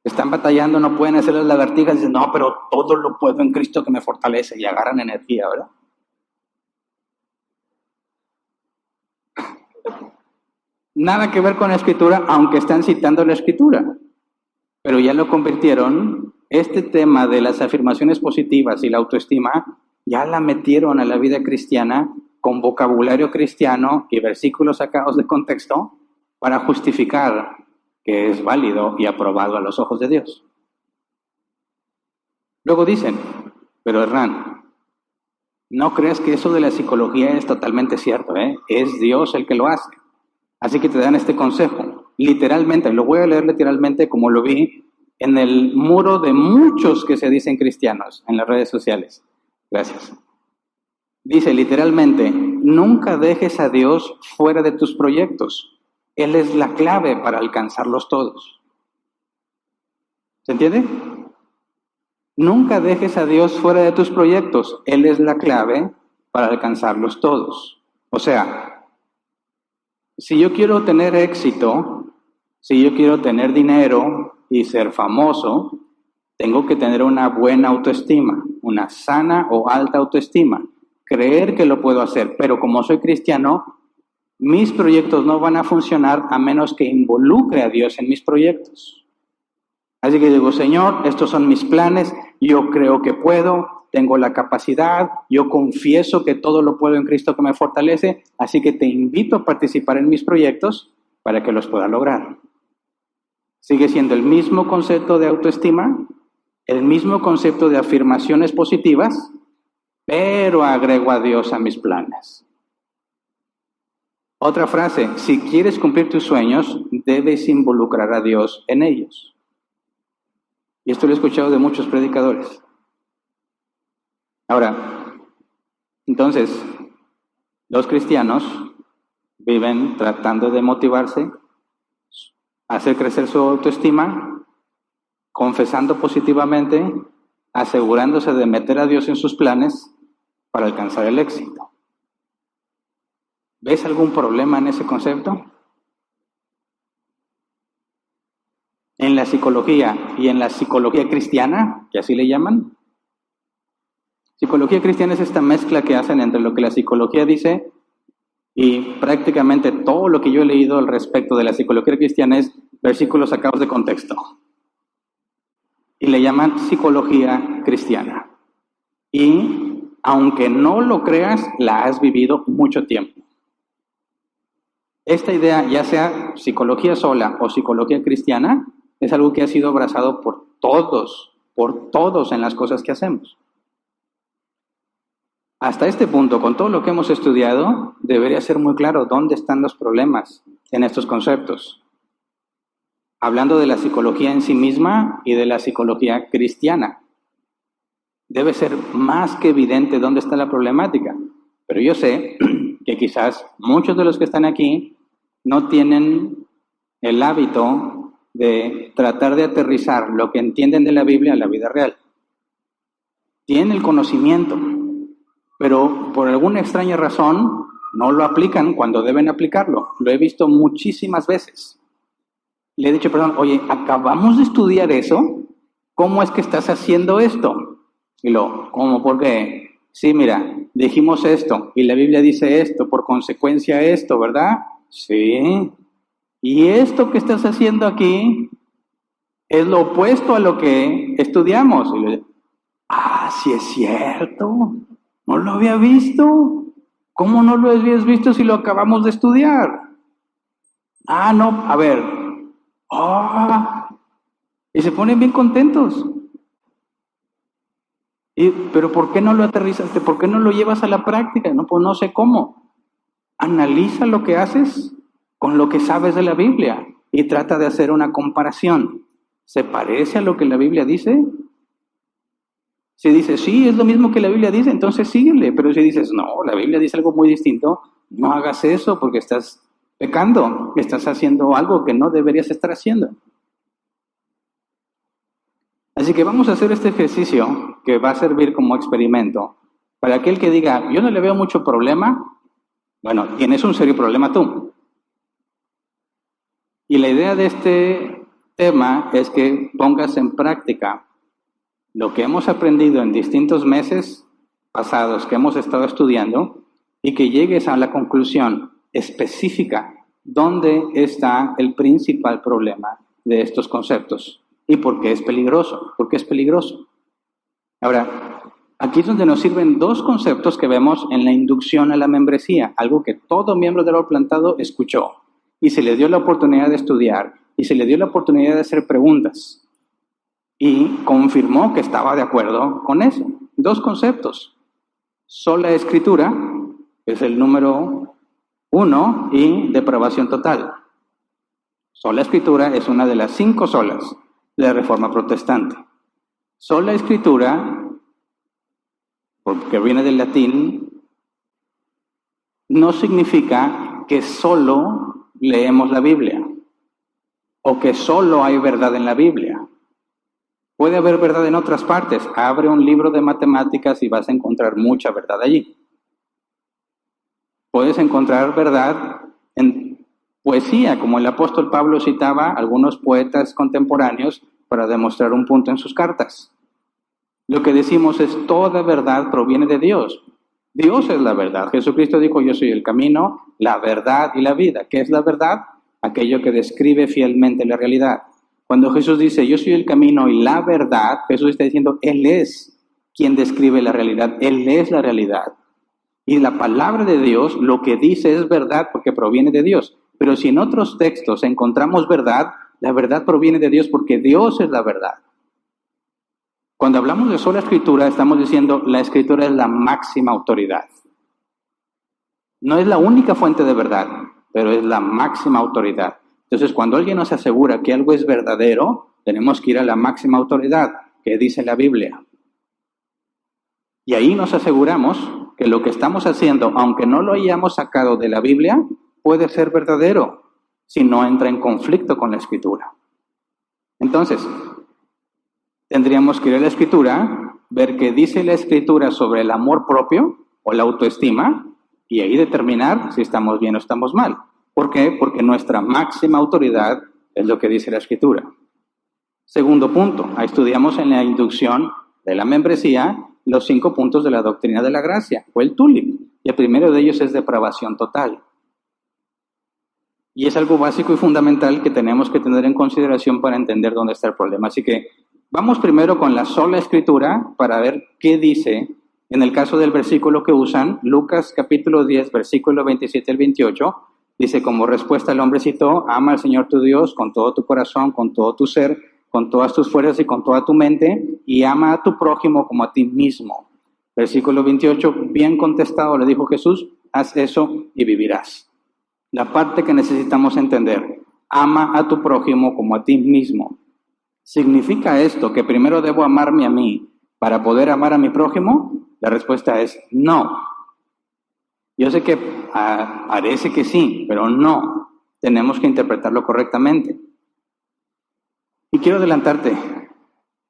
Están batallando, no pueden hacer las lagartijas, dicen, no, pero todo lo puedo en Cristo que me fortalece, y agarran energía, ¿verdad? Nada que ver con la Escritura, aunque están citando la Escritura. Pero ya lo convirtieron, este tema de las afirmaciones positivas y la autoestima, ya la metieron a la vida cristiana con vocabulario cristiano y versículos sacados de contexto para justificar que es válido y aprobado a los ojos de Dios. Luego dicen, pero Hernán, no creas que eso de la psicología es totalmente cierto, es Dios el que lo hace. Así que te dan este consejo, literalmente, lo voy a leer literalmente como lo vi en el muro de muchos que se dicen cristianos en las redes sociales. Gracias. Dice literalmente, nunca dejes a Dios fuera de tus proyectos. Él es la clave para alcanzarlos todos. ¿Se entiende? Nunca dejes a Dios fuera de tus proyectos. Él es la clave para alcanzarlos todos. O sea, si yo quiero tener éxito, si yo quiero tener dinero y ser famoso, tengo que tener una buena autoestima, una sana o alta autoestima, creer que lo puedo hacer, pero como soy cristiano, mis proyectos no van a funcionar a menos que involucre a Dios en mis proyectos. Así que digo, Señor, estos son mis planes, yo creo que puedo, tengo la capacidad, yo confieso que todo lo puedo en Cristo que me fortalece, así que te invito a participar en mis proyectos para que los pueda lograr. Sigue siendo el mismo concepto de autoestima, el mismo concepto de afirmaciones positivas, pero agrego a Dios a mis planes. Otra frase, si quieres cumplir tus sueños, debes involucrar a Dios en ellos. Y esto lo he escuchado de muchos predicadores. Ahora, entonces, los cristianos viven tratando de motivarse, hacer crecer su autoestima, confesando positivamente, asegurándose de meter a Dios en sus planes para alcanzar el éxito. ¿Ves algún problema en ese concepto? En la psicología y en la psicología cristiana, que así le llaman. Psicología cristiana es esta mezcla que hacen entre lo que la psicología dice y prácticamente todo lo que yo he leído al respecto de la psicología cristiana es versículos sacados de contexto. Y le llaman psicología cristiana. Y aunque no lo creas, la has vivido mucho tiempo. Esta idea, ya sea psicología sola o psicología cristiana, es algo que ha sido abrazado por todos en las cosas que hacemos. Hasta este punto, con todo lo que hemos estudiado, debería ser muy claro dónde están los problemas en estos conceptos. Hablando de la psicología en sí misma y de la psicología cristiana. Debe ser más que evidente dónde está la problemática. Pero yo sé que quizás muchos de los que están aquí no tienen el hábito de tratar de aterrizar lo que entienden de la Biblia a la vida real. Tienen el conocimiento, pero por alguna extraña razón no lo aplican cuando deben aplicarlo. Lo he visto muchísimas veces. Le he dicho, perdón, oye, acabamos de estudiar eso, ¿cómo es que estás haciendo esto? Y ¿cómo? ¿Por qué? Sí, mira, dijimos esto, y la Biblia dice esto, por consecuencia esto, ¿verdad? Sí. Y esto que estás haciendo aquí es lo opuesto a lo que estudiamos. Y le digo, sí es cierto, no lo había visto. ¿Cómo no lo habías visto si lo acabamos de estudiar? No, a ver. Y se ponen bien contentos. Pero ¿por qué no lo aterrizaste? ¿Por qué no lo llevas a la práctica? No, pues no sé cómo. Analiza lo que haces con lo que sabes de la Biblia y trata de hacer una comparación. ¿Se parece a lo que la Biblia dice? Si dices, sí, es lo mismo que la Biblia dice, entonces síguele. Pero si dices, no, la Biblia dice algo muy distinto, no hagas eso porque estás pecando, estás haciendo algo que no deberías estar haciendo. Así que vamos a hacer este ejercicio que va a servir como experimento. Para aquel que diga, yo no le veo mucho problema, bueno, tienes un serio problema tú. Y la idea de este tema es que pongas en práctica lo que hemos aprendido en distintos meses pasados que hemos estado estudiando y que llegues a la conclusión específica dónde está el principal problema de estos conceptos. ¿Y por qué es peligroso? ¿Por qué es peligroso? Ahora, aquí es donde nos sirven dos conceptos que vemos en la inducción a la membresía, algo que todo miembro del Árbol Plantado escuchó y se le dio la oportunidad de estudiar y se le dio la oportunidad de hacer preguntas y confirmó que estaba de acuerdo con eso. Dos conceptos. Sola escritura, que es el número 1, y depravación total. Sola escritura es una de las 5 solas de la Reforma Protestante. Sola escritura, porque viene del latín, no significa que solo leemos la Biblia o que solo hay verdad en la Biblia. Puede haber verdad en otras partes. Abre un libro de matemáticas y vas a encontrar mucha verdad allí. Puedes encontrar verdad en poesía, como el apóstol Pablo citaba a algunos poetas contemporáneos para demostrar un punto en sus cartas. Lo que decimos es toda verdad proviene de Dios. Dios es la verdad. Jesucristo dijo, yo soy el camino, la verdad y la vida. ¿Qué es la verdad? Aquello que describe fielmente la realidad. Cuando Jesús dice, yo soy el camino y la verdad, Jesús está diciendo, Él es quien describe la realidad. Él es la realidad. Y la palabra de Dios lo que dice es verdad porque proviene de Dios. Pero si en otros textos encontramos verdad, la verdad proviene de Dios porque Dios es la verdad. Cuando hablamos de sola escritura, estamos diciendo la escritura es la máxima autoridad. No es la única fuente de verdad, pero es la máxima autoridad. Entonces, cuando alguien nos asegura que algo es verdadero, tenemos que ir a la máxima autoridad, que dice la Biblia. Y ahí nos aseguramos que lo que estamos haciendo, aunque no lo hayamos sacado de la Biblia, puede ser verdadero si no entra en conflicto con la Escritura. Entonces, tendríamos que ir a la Escritura, ver qué dice la Escritura sobre el amor propio o la autoestima, y ahí determinar si estamos bien o estamos mal. ¿Por qué? Porque nuestra máxima autoridad es lo que dice la Escritura. Segundo punto, estudiamos en la inducción de la membresía los 5 puntos de la doctrina de la gracia, o el TULIP, y el primero de ellos es depravación total. Y es algo básico y fundamental que tenemos que tener en consideración para entender dónde está el problema. Así que vamos primero con la sola Escritura para ver qué dice en el caso del versículo que usan, Lucas capítulo 10, versículo 27 al 28, dice, como respuesta el hombre citó, ama al Señor tu Dios con todo tu corazón, con todo tu ser, con todas tus fuerzas y con toda tu mente, y ama a tu prójimo como a ti mismo. Versículo 28, bien contestado le dijo Jesús, haz eso y vivirás. La parte que necesitamos entender, ama a tu prójimo como a ti mismo. ¿Significa esto que primero debo amarme a mí para poder amar a mi prójimo? La respuesta es no. Yo sé que parece que sí, pero no. Tenemos que interpretarlo correctamente. Y quiero adelantarte,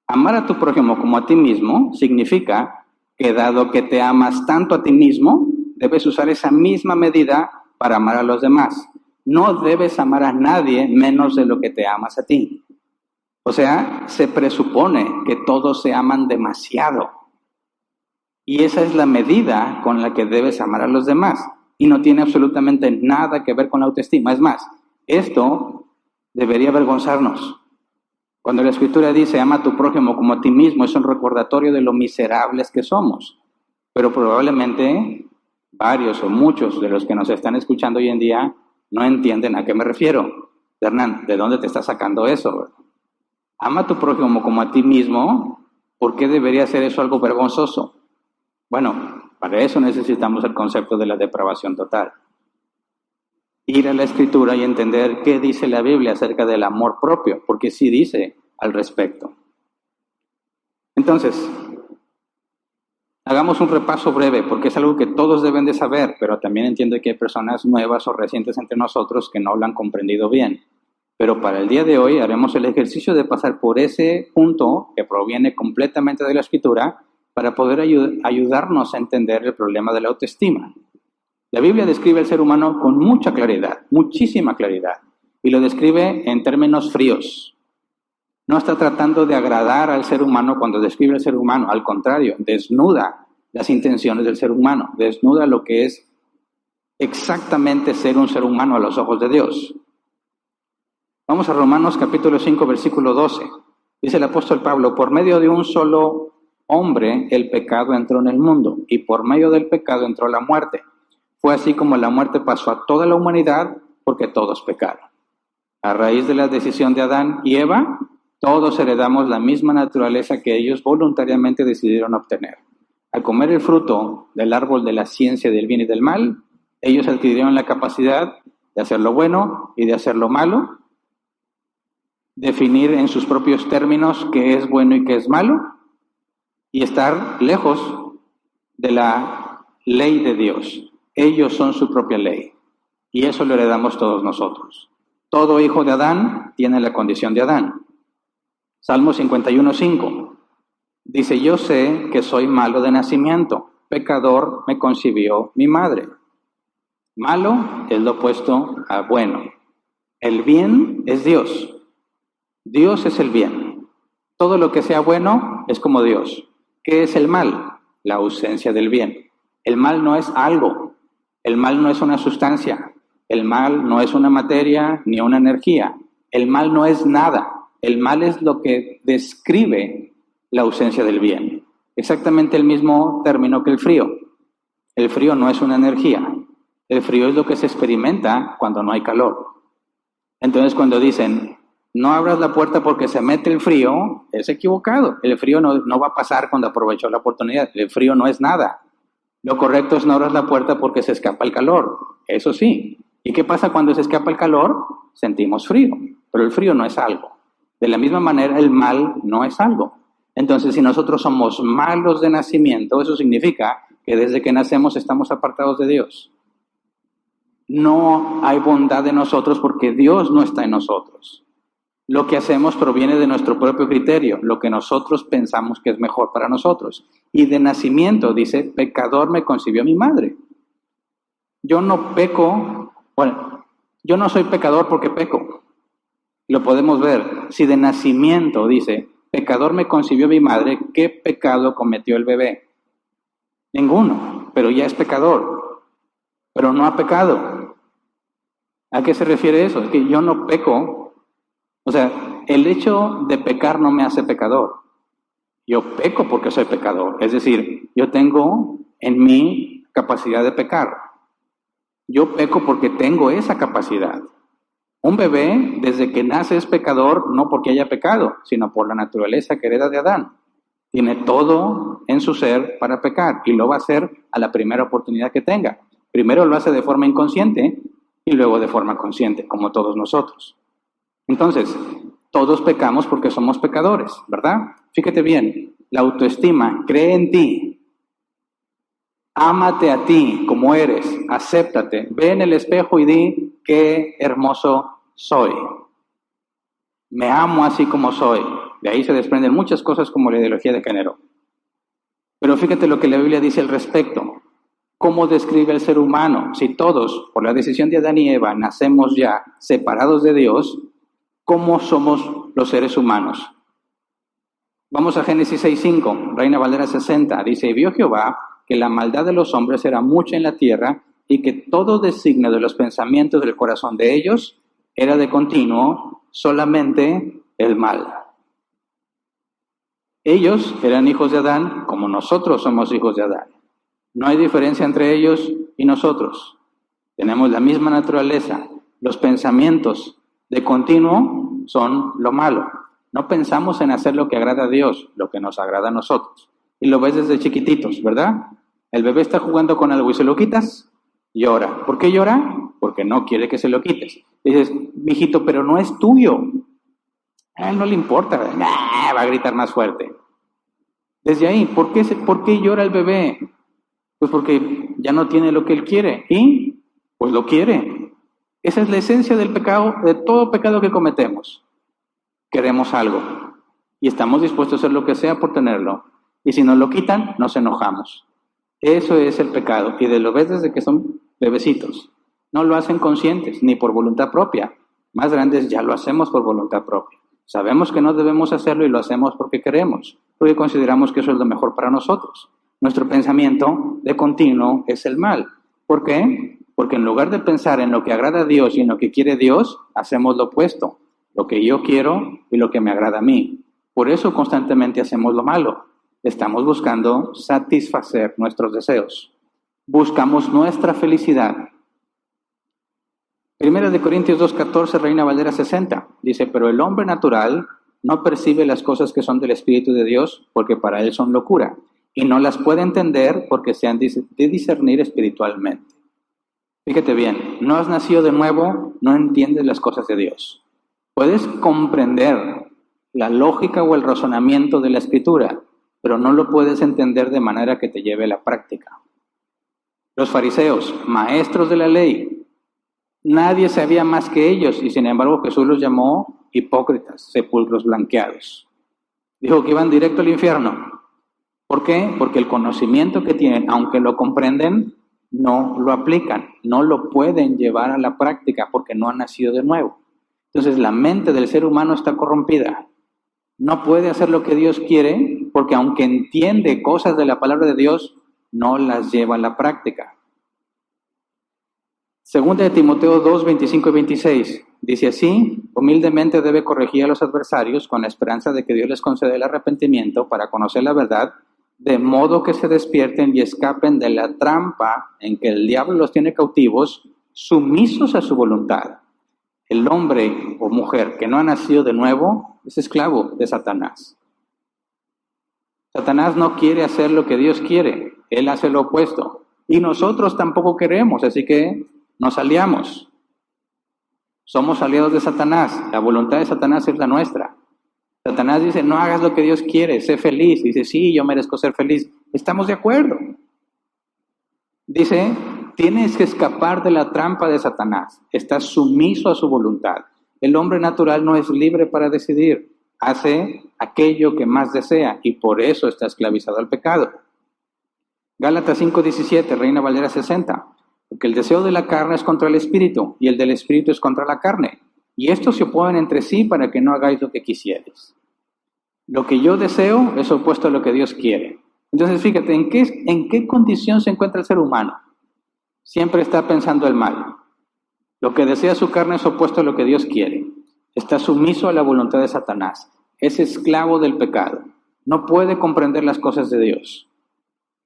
amar a tu prójimo como a ti mismo significa que dado que te amas tanto a ti mismo, debes usar esa misma medida para amar a los demás. No debes amar a nadie menos de lo que te amas a ti. O sea, se presupone que todos se aman demasiado. Y esa es la medida con la que debes amar a los demás. Y no tiene absolutamente nada que ver con la autoestima. Es más, esto debería avergonzarnos. Cuando la Escritura dice, ama a tu prójimo como a ti mismo, es un recordatorio de lo miserables que somos. Pero probablemente varios o muchos de los que nos están escuchando hoy en día no entienden a qué me refiero. Hernán, ¿de dónde te estás sacando eso? Ama a tu prójimo como a ti mismo. ¿Por qué debería ser eso algo vergonzoso? Bueno, para eso necesitamos el concepto de la depravación total. Ir a la Escritura y entender qué dice la Biblia acerca del amor propio, porque sí dice al respecto. Entonces, hagamos un repaso breve, porque es algo que todos deben de saber, pero también entiendo que hay personas nuevas o recientes entre nosotros que no lo han comprendido bien. Pero para el día de hoy haremos el ejercicio de pasar por ese punto que proviene completamente de la Escritura para poder ayudarnos a entender el problema de la autoestima. La Biblia describe al ser humano con mucha claridad, muchísima claridad, y lo describe en términos fríos. No está tratando de agradar al ser humano cuando describe al ser humano, al contrario, desnuda las intenciones del ser humano, desnuda lo que es exactamente ser un ser humano a los ojos de Dios. Vamos a Romanos capítulo 5, versículo 12. Dice el apóstol Pablo, por medio de un solo hombre el pecado entró en el mundo, y por medio del pecado entró la muerte. Fue así como la muerte pasó a toda la humanidad, porque todos pecaron. A raíz de la decisión de Adán y Eva, todos heredamos la misma naturaleza que ellos voluntariamente decidieron obtener. Al comer el fruto del árbol de la ciencia del bien y del mal, ellos adquirieron la capacidad de hacer lo bueno y de hacer lo malo, definir en sus propios términos qué es bueno y qué es malo, y estar lejos de la ley de Dios. Ellos son su propia ley, y eso lo heredamos todos nosotros. Todo hijo de Adán tiene la condición de Adán. Salmo 51:5 dice, yo sé que soy malo de nacimiento, pecador me concibió mi madre. Malo es lo opuesto a bueno. El bien es Dios. Dios es el bien. Todo lo que sea bueno es como Dios. ¿Qué es el mal? La ausencia del bien. El mal no es algo. El mal no es una sustancia. El mal no es una materia ni una energía. El mal no es nada. El mal es lo que describe la ausencia del bien. Exactamente el mismo término que el frío. El frío no es una energía. El frío es lo que se experimenta cuando no hay calor. Entonces cuando dicen, no abras la puerta porque se mete el frío, es equivocado. El frío no va a pasar cuando aprovechó la oportunidad. El frío no es nada. Lo correcto es no abras la puerta porque se escapa el calor. Eso sí. ¿Y qué pasa cuando se escapa el calor? Sentimos frío, pero el frío no es algo. De la misma manera, el mal no es algo. Entonces, si nosotros somos malos de nacimiento, eso significa que desde que nacemos estamos apartados de Dios. No hay bondad en nosotros porque Dios no está en nosotros. Lo que hacemos proviene de nuestro propio criterio, lo que nosotros pensamos que es mejor para nosotros. Y de nacimiento, dice, pecador me concibió mi madre. Yo no peco, bueno, yo no soy pecador porque peco. Lo podemos ver. Si de nacimiento, dice, pecador me concibió mi madre, ¿qué pecado cometió el bebé? Ninguno, pero ya es pecador, pero no ha pecado. ¿A qué se refiere eso? Es que yo no peco. O sea, el hecho de pecar no me hace pecador. Yo peco porque soy pecador. Es decir, yo tengo en mí capacidad de pecar. Yo peco porque tengo esa capacidad. Un bebé, desde que nace, es pecador no porque haya pecado, sino por la naturaleza que hereda de Adán. Tiene todo en su ser para pecar y lo va a hacer a la primera oportunidad que tenga. Primero lo hace de forma inconsciente y luego de forma consciente, como todos nosotros. Entonces, todos pecamos porque somos pecadores, ¿verdad? Fíjate bien, la autoestima, cree en ti. Ámate a ti como eres, acéptate, ve en el espejo y di qué hermoso soy. Me amo así como soy. De ahí se desprenden muchas cosas como la ideología de género. Pero fíjate lo que la Biblia dice al respecto. ¿Cómo describe el ser humano? Si todos, por la decisión de Adán y Eva, nacemos ya separados de Dios, ¿cómo somos los seres humanos? Vamos a Génesis 6:5, Reina Valera 60. Dice, y vio Jehová que la maldad de los hombres era mucha en la tierra y que todo designio de los pensamientos del corazón de ellos era de continuo solamente el mal. Ellos eran hijos de Adán como nosotros somos hijos de Adán. No hay diferencia entre ellos y nosotros. Tenemos la misma naturaleza. Los pensamientos de continuo son lo malo. No pensamos en hacer lo que agrada a Dios, lo que nos agrada a nosotros. Y lo ves desde chiquititos, ¿verdad? El bebé está jugando con algo y se lo quitas, llora. ¿Por qué llora? Porque no quiere que se lo quites. Dices, mijito, pero no es tuyo. A él no le importa, va a gritar más fuerte. Desde ahí, ¿por qué llora el bebé? Pues porque ya no tiene lo que él quiere. ¿Y? Pues lo quiere. Esa es la esencia del pecado, de todo pecado que cometemos. Queremos algo. Y estamos dispuestos a hacer lo que sea por tenerlo. Y si nos lo quitan, nos enojamos. Eso es el pecado. Y lo ves desde que son bebecitos. No lo hacen conscientes, ni por voluntad propia. Más grandes ya lo hacemos por voluntad propia. Sabemos que no debemos hacerlo y lo hacemos porque queremos, porque consideramos que eso es lo mejor para nosotros. Nuestro pensamiento de continuo es el mal. ¿Por qué? Porque en lugar de pensar en lo que agrada a Dios y en lo que quiere Dios, hacemos lo opuesto. Lo que yo quiero y lo que me agrada a mí. Por eso constantemente hacemos lo malo. Estamos buscando satisfacer nuestros deseos. Buscamos nuestra felicidad. Primera de Corintios 2:14, Reina Valera 60, dice, pero el hombre natural no percibe las cosas que son del Espíritu de Dios porque para él son locura y no las puede entender porque se han de discernir espiritualmente. Fíjate bien, no has nacido de nuevo, no entiendes las cosas de Dios. Puedes comprender la lógica o el razonamiento de la Escritura, pero no lo puedes entender de manera que te lleve a la práctica. Los fariseos, maestros de la ley, nadie sabía más que ellos y sin embargo Jesús los llamó hipócritas, sepulcros blanqueados. Dijo que iban directo al infierno. ¿Por qué? Porque el conocimiento que tienen, aunque lo comprenden, no lo aplican, no lo pueden llevar a la práctica porque no han nacido de nuevo. Entonces la mente del ser humano está corrompida. No puede hacer lo que Dios quiere porque aunque entiende cosas de la palabra de Dios, no las lleva a la práctica. Segunda de Timoteo 2, 25 y 26, dice así, humildemente debe corregir a los adversarios con la esperanza de que Dios les conceda el arrepentimiento para conocer la verdad, de modo que se despierten y escapen de la trampa en que el diablo los tiene cautivos, sumisos a su voluntad. El hombre o mujer que no ha nacido de nuevo es esclavo de Satanás. Satanás no quiere hacer lo que Dios quiere, él hace lo opuesto. Y nosotros tampoco queremos, así que nos aliamos. Somos aliados de Satanás. La voluntad de Satanás es la nuestra. Satanás dice, no hagas lo que Dios quiere, sé feliz. Dice, sí, yo merezco ser feliz. Estamos de acuerdo. Dice, tienes que escapar de la trampa de Satanás. Estás sumiso a su voluntad. El hombre natural no es libre para decidir. Hace aquello que más desea y por eso está esclavizado al pecado. Gálatas 5:17, Reina Valera 60. Porque el deseo de la carne es contra el espíritu y el del espíritu es contra la carne. Y estos se oponen entre sí para que no hagáis lo que quisierais. Lo que yo deseo es opuesto a lo que Dios quiere. Entonces fíjate, ¿en qué condición se encuentra el ser humano? Siempre está pensando el mal. Lo que desea su carne es opuesto a lo que Dios quiere. Está sumiso a la voluntad de Satanás. Es esclavo del pecado. No puede comprender las cosas de Dios.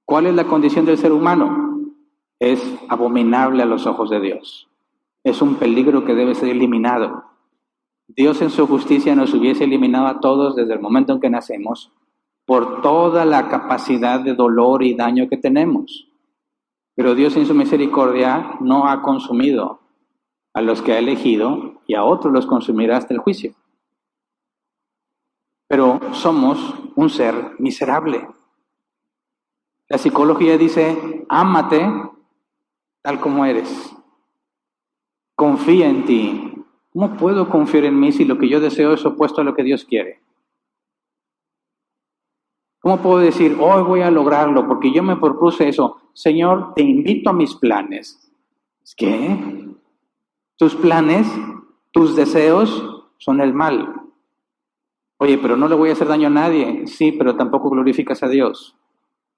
¿Cuál es la condición del ser humano? Es abominable a los ojos de Dios. Es un peligro que debe ser eliminado. Dios en su justicia nos hubiese eliminado a todos desde el momento en que nacemos por toda la capacidad de dolor y daño que tenemos. Pero Dios en su misericordia no ha consumido a los que ha elegido y a otros los consumirá hasta el juicio. Pero somos un ser miserable. La psicología dice, ámate tal como eres. Confía en ti. ¿Cómo puedo confiar en mí si lo que yo deseo es opuesto a lo que Dios quiere? ¿Cómo puedo decir, hoy voy a lograrlo porque yo me propuse eso? Señor, te invito a mis planes. ¿Qué? Tus planes, tus deseos son el mal. Oye, pero no le voy a hacer daño a nadie. Sí, pero tampoco glorificas a Dios.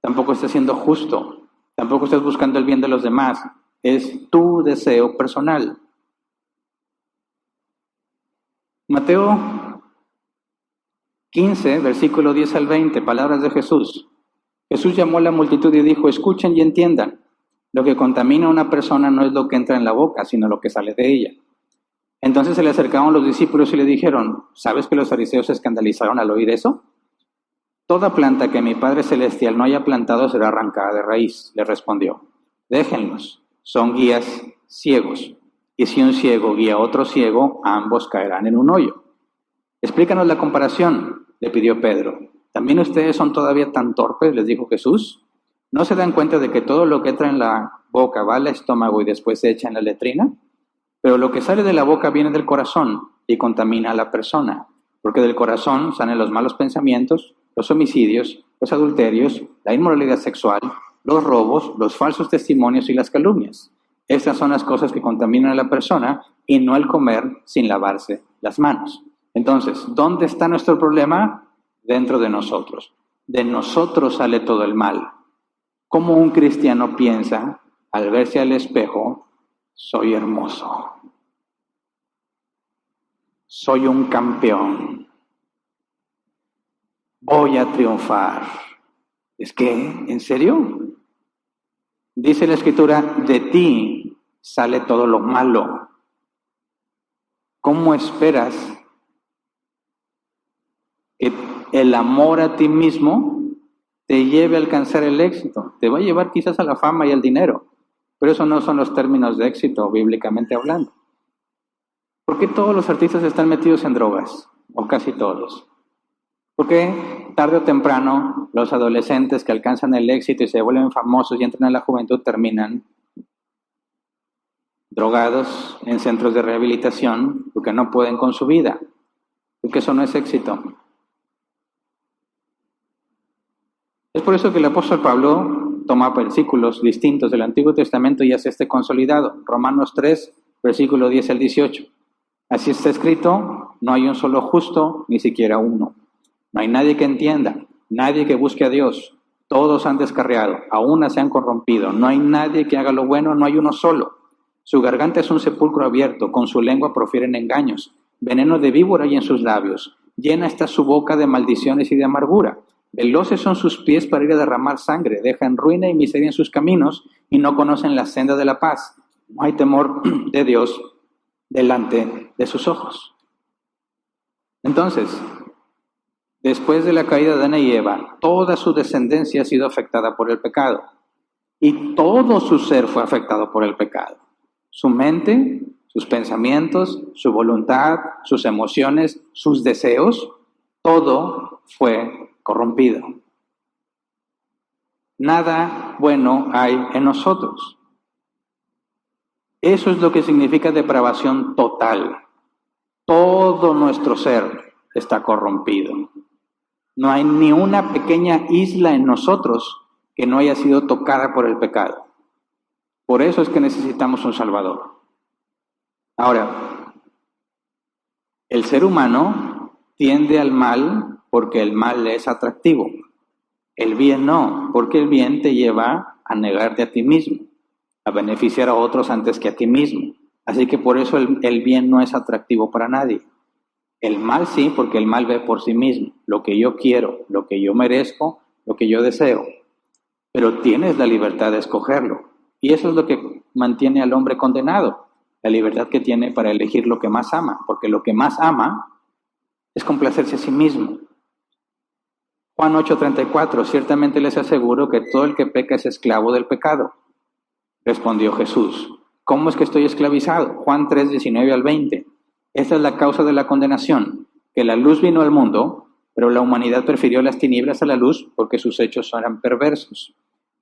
Tampoco estás siendo justo. Tampoco estás buscando el bien de los demás. Es tu deseo personal. Mateo 15, versículo 10 al 20, palabras de Jesús. Jesús llamó a la multitud y dijo, escuchen y entiendan. Lo que contamina a una persona no es lo que entra en la boca, sino lo que sale de ella. Entonces se le acercaron los discípulos y le dijeron, ¿sabes que los fariseos se escandalizaron al oír eso? Toda planta que mi Padre Celestial no haya plantado será arrancada de raíz, le respondió. Déjenlos, son guías ciegos. Y si un ciego guía a otro ciego, ambos caerán en un hoyo. Explícanos la comparación, le pidió Pedro. ¿También ustedes son todavía tan torpes?, les dijo Jesús. ¿No se dan cuenta de que todo lo que entra en la boca va al estómago y después se echa en la letrina? Pero lo que sale de la boca viene del corazón y contamina a la persona, porque del corazón salen los malos pensamientos, los homicidios, los adulterios, la inmoralidad sexual, los robos, los falsos testimonios y las calumnias. Estas son las cosas que contaminan a la persona y no el comer sin lavarse las manos. Entonces, ¿dónde está nuestro problema? Dentro de nosotros. De nosotros sale todo el mal. ¿Cómo un cristiano piensa al verse al espejo? Soy hermoso. Soy un campeón. Voy a triunfar. ¿Es que? ¿En serio? Dice la Escritura, de ti sale todo lo malo. ¿Cómo esperas que el amor a ti mismo te lleve a alcanzar el éxito? Te va a llevar quizás a la fama y al dinero, pero eso no son los términos de éxito bíblicamente hablando. ¿Por qué todos los artistas están metidos en drogas? O casi todos. ¿Por qué tarde o temprano los adolescentes que alcanzan el éxito y se vuelven famosos y entran a la juventud terminan drogados en centros de rehabilitación porque no pueden con su vida? Porque eso no es éxito. Es por eso que el apóstol Pablo toma versículos distintos del Antiguo Testamento y hace este consolidado. Romanos 3, versículo 10 al 18. Así está escrito, no hay un solo justo, ni siquiera uno. No hay nadie que entienda, nadie que busque a Dios. Todos han descarriado, a una se han corrompido. No hay nadie que haga lo bueno, no hay uno solo. Su garganta es un sepulcro abierto, con su lengua profieren engaños. Veneno de víbora hay en sus labios. Llena está su boca de maldiciones y de amargura. Veloces son sus pies para ir a derramar sangre. Dejan ruina y miseria en sus caminos y no conocen la senda de la paz. No hay temor de Dios delante de sus ojos. Entonces, después de la caída de Adán y Eva, toda su descendencia ha sido afectada por el pecado. Y todo su ser fue afectado por el pecado. Su mente, sus pensamientos, su voluntad, sus emociones, sus deseos, todo fue corrompido. Nada bueno hay en nosotros. Eso es lo que significa depravación total. Todo nuestro ser está corrompido. No hay ni una pequeña isla en nosotros que no haya sido tocada por el pecado. Por eso es que necesitamos un Salvador. Ahora, el ser humano tiende al mal porque el mal es atractivo. El bien no, porque el bien te lleva a negarte a ti mismo, a beneficiar a otros antes que a ti mismo. Así que por eso el bien no es atractivo para nadie. El mal sí, porque el mal ve por sí mismo, lo que yo quiero, lo que yo merezco, lo que yo deseo. Pero tienes la libertad de escogerlo. Y eso es lo que mantiene al hombre condenado, la libertad que tiene para elegir lo que más ama, porque lo que más ama es complacerse a sí mismo. Juan 8:34, ciertamente les aseguro que todo el que peca es esclavo del pecado. Respondió Jesús, ¿cómo es que estoy esclavizado? Juan 3:19 al 20. Esta es la causa de la condenación, que la luz vino al mundo, pero la humanidad prefirió las tinieblas a la luz porque sus hechos eran perversos.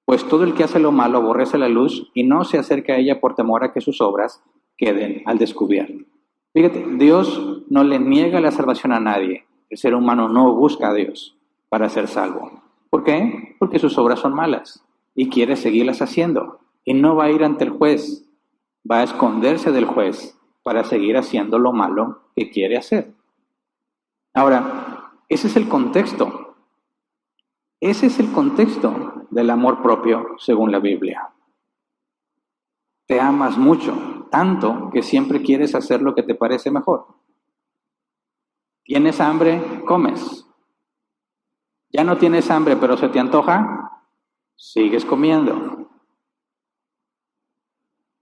Pues todo el que hace lo malo aborrece la luz y no se acerca a ella por temor a que sus obras queden al descubierto. Fíjate, Dios no le niega la salvación a nadie. El ser humano no busca a Dios para ser salvo. ¿Por qué? Porque sus obras son malas y quiere seguirlas haciendo. Y no va a ir ante el juez, va a esconderse del juez para seguir haciendo lo malo que quiere hacer. Ahora, ese es el contexto. Ese es el contexto del amor propio según la Biblia. Te amas mucho, tanto que siempre quieres hacer lo que te parece mejor. ¿Tienes hambre? Comes. ¿Ya no tienes hambre pero se te antoja? Sigues comiendo.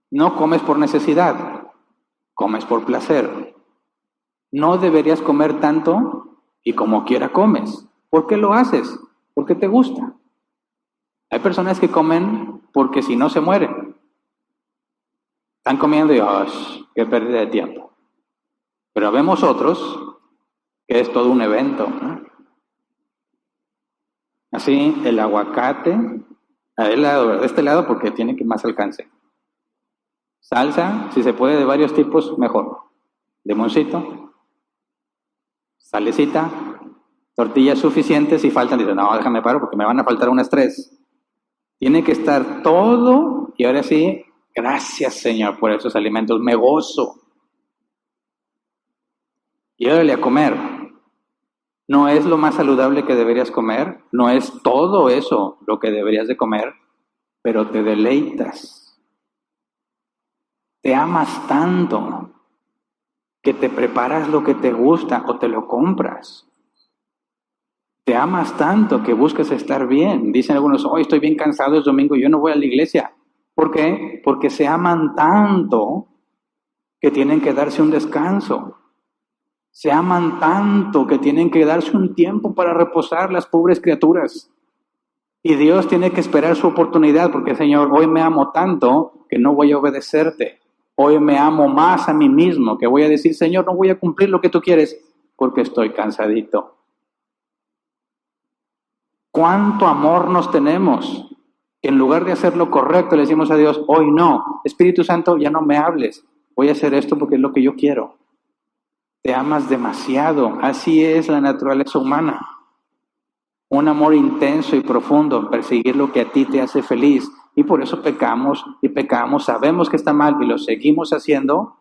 No comes por necesidad, comes por placer. No deberías comer tanto y como quiera comes. ¿Por qué lo haces? Porque te gusta. Hay personas que comen porque si no se mueren. Están comiendo y qué pérdida de tiempo. Pero vemos otros que es todo un evento, ¿no? Así, el aguacate, de este lado porque tiene que más alcance. Salsa, si se puede de varios tipos, mejor. Limoncito, salecita, tortillas suficientes, si faltan, dicen, no, déjame paro porque me van a faltar unas 3. Tiene que estar todo, y ahora sí, gracias Señor por esos alimentos, me gozo. Y órale a comer. No es lo más saludable que deberías comer, no es todo eso lo que deberías de comer, pero te deleitas. Te amas tanto que te preparas lo que te gusta o te lo compras. Te amas tanto que buscas estar bien. Dicen algunos, hoy estoy bien cansado, es domingo, yo no voy a la iglesia. ¿Por qué? Porque se aman tanto que tienen que darse un descanso. Se aman tanto que tienen que darse un tiempo para reposar las pobres criaturas. Y Dios tiene que esperar su oportunidad porque, Señor, hoy me amo tanto que no voy a obedecerte. Hoy me amo más a mí mismo que voy a decir, Señor, no voy a cumplir lo que tú quieres porque estoy cansadito. ¿Cuánto amor nos tenemos? En lugar de hacer lo correcto, le decimos a Dios, hoy no, Espíritu Santo, ya no me hables. Voy a hacer esto porque es lo que yo quiero. Te amas demasiado. Así es la naturaleza humana. Un amor intenso y profundo, perseguir lo que a ti te hace feliz. Y por eso pecamos y pecamos, sabemos que está mal y lo seguimos haciendo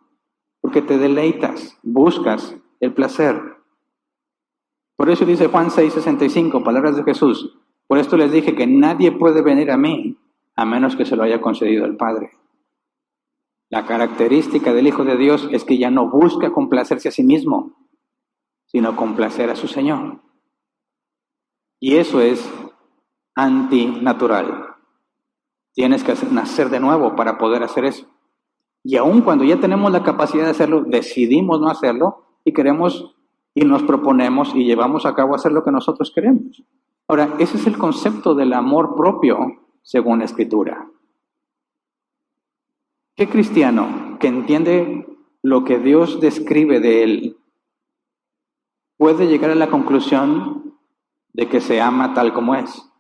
porque te deleitas, buscas el placer. Por eso dice Juan 6:65, palabras de Jesús. Por esto les dije que nadie puede venir a mí a menos que se lo haya concedido el Padre. La característica del Hijo de Dios es que ya no busca complacerse a sí mismo, sino complacer a su Señor. Y eso es antinatural. Tienes que nacer de nuevo para poder hacer eso. Y aun cuando ya tenemos la capacidad de hacerlo, decidimos no hacerlo y queremos y nos proponemos y llevamos a cabo hacer lo que nosotros queremos. Ahora, ese es el concepto del amor propio según la Escritura. ¿Qué cristiano que entiende lo que Dios describe de él puede llegar a la conclusión de que se ama tal como es?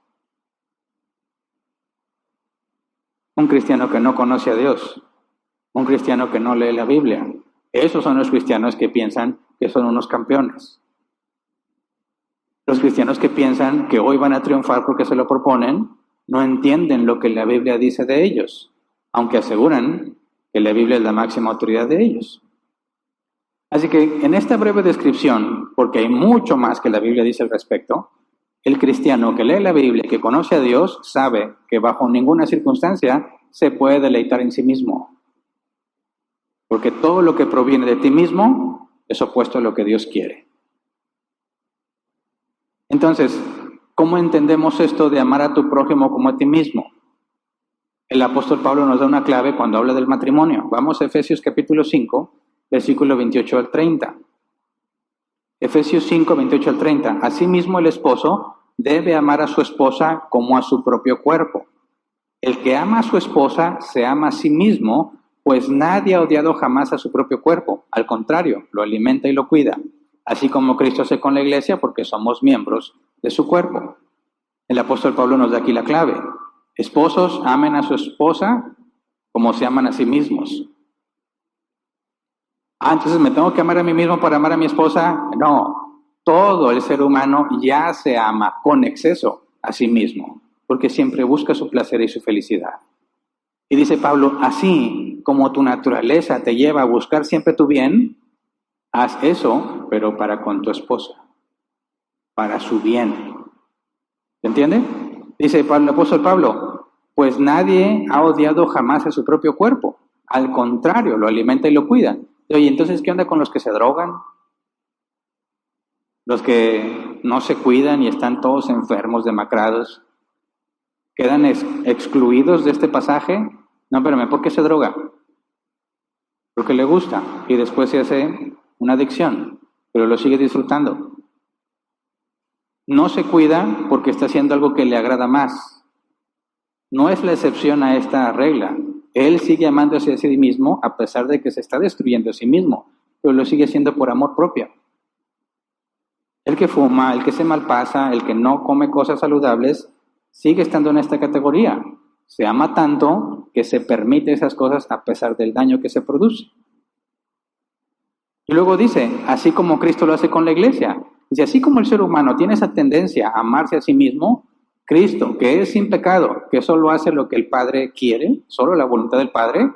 Un cristiano que no conoce a Dios, un cristiano que no lee la Biblia. Esos son los cristianos que piensan que son unos campeones. Los cristianos que piensan que hoy van a triunfar porque se lo proponen, no entienden lo que la Biblia dice de ellos, aunque aseguran que la Biblia es la máxima autoridad de ellos. Así que en esta breve descripción, porque hay mucho más que la Biblia dice al respecto, el cristiano que lee la Biblia, que conoce a Dios, sabe que bajo ninguna circunstancia se puede deleitar en sí mismo. Porque todo lo que proviene de ti mismo es opuesto a lo que Dios quiere. Entonces, ¿cómo entendemos esto de amar a tu prójimo como a ti mismo? El apóstol Pablo nos da una clave cuando habla del matrimonio. Vamos a Efesios capítulo 5, versículo 28 al 30. Efesios 5, 28 al 30. Asimismo, el esposo debe amar a su esposa como a su propio cuerpo. El que ama a su esposa se ama a sí mismo, pues nadie ha odiado jamás a su propio cuerpo. Al contrario, lo alimenta y lo cuida, así como Cristo hace con la iglesia, porque somos miembros de su cuerpo. El apóstol Pablo nos da aquí la clave. Esposos, amen a su esposa como se aman a sí mismos. Entonces me tengo que amar a mí mismo para amar a mi esposa. No, todo el ser humano ya se ama con exceso a sí mismo, porque siempre busca su placer y su felicidad. Y dice Pablo, así como tu naturaleza te lleva a buscar siempre tu bien, haz eso, pero para con tu esposa, para su bien. ¿Se entiende? Dice el apóstol Pablo, pues nadie ha odiado jamás a su propio cuerpo. Al contrario, lo alimenta y lo cuida. Oye, entonces, ¿qué onda con los que se drogan? Los que no se cuidan y están todos enfermos, demacrados. ¿Quedan excluidos de este pasaje? No, espérame, ¿por qué se droga? Porque le gusta y después se hace una adicción, pero lo sigue disfrutando. No se cuida porque está haciendo algo que le agrada más. No es la excepción a esta regla. Él sigue amándose a sí mismo a pesar de que se está destruyendo a sí mismo, pero lo sigue haciendo por amor propio. El que fuma, el que se malpasa, el que no come cosas saludables, sigue estando en esta categoría. Se ama tanto que se permite esas cosas a pesar del daño que se produce. Y luego dice, así como Cristo lo hace con la iglesia. Dice, así como el ser humano tiene esa tendencia a amarse a sí mismo, Cristo, que es sin pecado, que solo hace lo que el Padre quiere, solo la voluntad del Padre,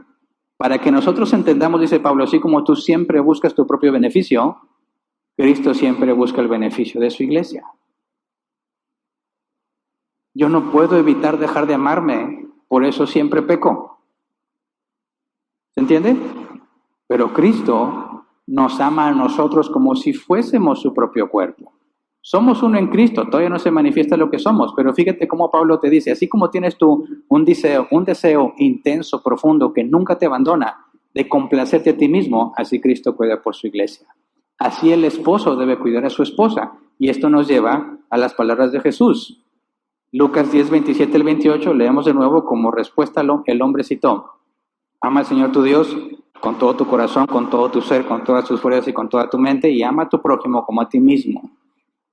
para que nosotros entendamos, dice Pablo, así como tú siempre buscas tu propio beneficio, Cristo siempre busca el beneficio de su iglesia. Yo no puedo evitar dejar de amarme, por eso siempre peco. ¿Se entiende? Pero Cristo nos ama a nosotros como si fuésemos su propio cuerpo. Somos uno en Cristo, todavía no se manifiesta lo que somos, pero fíjate cómo Pablo te dice, así como tienes tú un deseo intenso, profundo, que nunca te abandona, de complacerte a ti mismo, así Cristo cuida por su iglesia. Así el esposo debe cuidar a su esposa, y esto nos lleva a las palabras de Jesús. Lucas 10, 27 al 28, leemos de nuevo como respuesta el hombre citó, ama al Señor tu Dios con todo tu corazón, con todo tu ser, con todas tus fuerzas y con toda tu mente, y ama a tu prójimo como a ti mismo.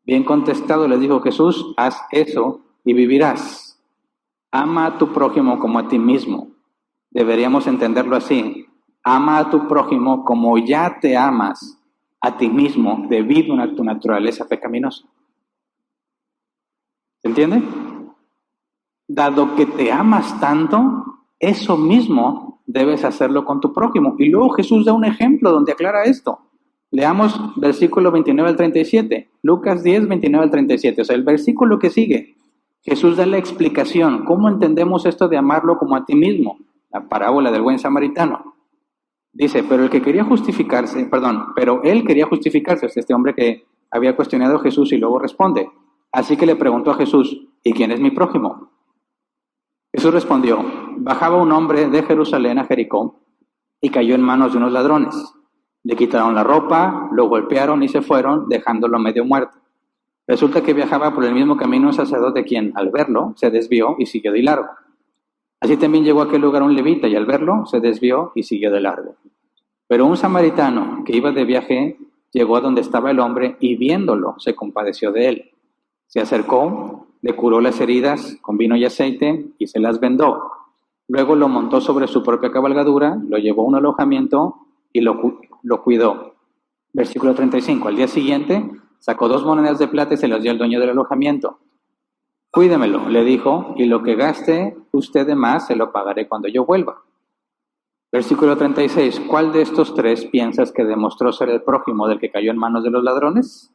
Bien contestado les dijo Jesús, haz eso y vivirás. Ama a tu prójimo como a ti mismo. Deberíamos entenderlo así. Ama a tu prójimo como ya te amas a ti mismo debido a tu naturaleza pecaminosa. ¿Se entiende? Dado que te amas tanto, eso mismo debes hacerlo con tu prójimo. Y luego Jesús da un ejemplo donde aclara esto. Leamos versículo 29 al 37. Lucas 10, 29 al 37. O sea, el versículo que sigue. Jesús da la explicación. ¿Cómo entendemos esto de amarlo como a ti mismo? La parábola del buen samaritano. Dice, pero él quería justificarse, este hombre que había cuestionado a Jesús y luego responde. Así que le preguntó a Jesús, ¿y quién es mi prójimo? Jesús respondió, bajaba un hombre de Jerusalén a Jericó y cayó en manos de unos ladrones. Le quitaron la ropa, lo golpearon y se fueron, dejándolo medio muerto. Resulta que viajaba por el mismo camino un sacerdote quien, al verlo, se desvió y siguió de largo. Así también llegó a aquel lugar un levita y al verlo se desvió y siguió de largo. Pero un samaritano que iba de viaje llegó a donde estaba el hombre y viéndolo se compadeció de él. Se acercó, le curó las heridas con vino y aceite y se las vendó. Luego lo montó sobre su propia cabalgadura, lo llevó a un alojamiento y lo cuidó. Versículo 35. Al día siguiente sacó 2 monedas de plata y se las dio al dueño del alojamiento. Cuídemelo, le dijo, y lo que gaste usted de más se lo pagaré cuando yo vuelva. Versículo 36. ¿Cuál de estos 3 piensas que demostró ser el prójimo del que cayó en manos de los ladrones?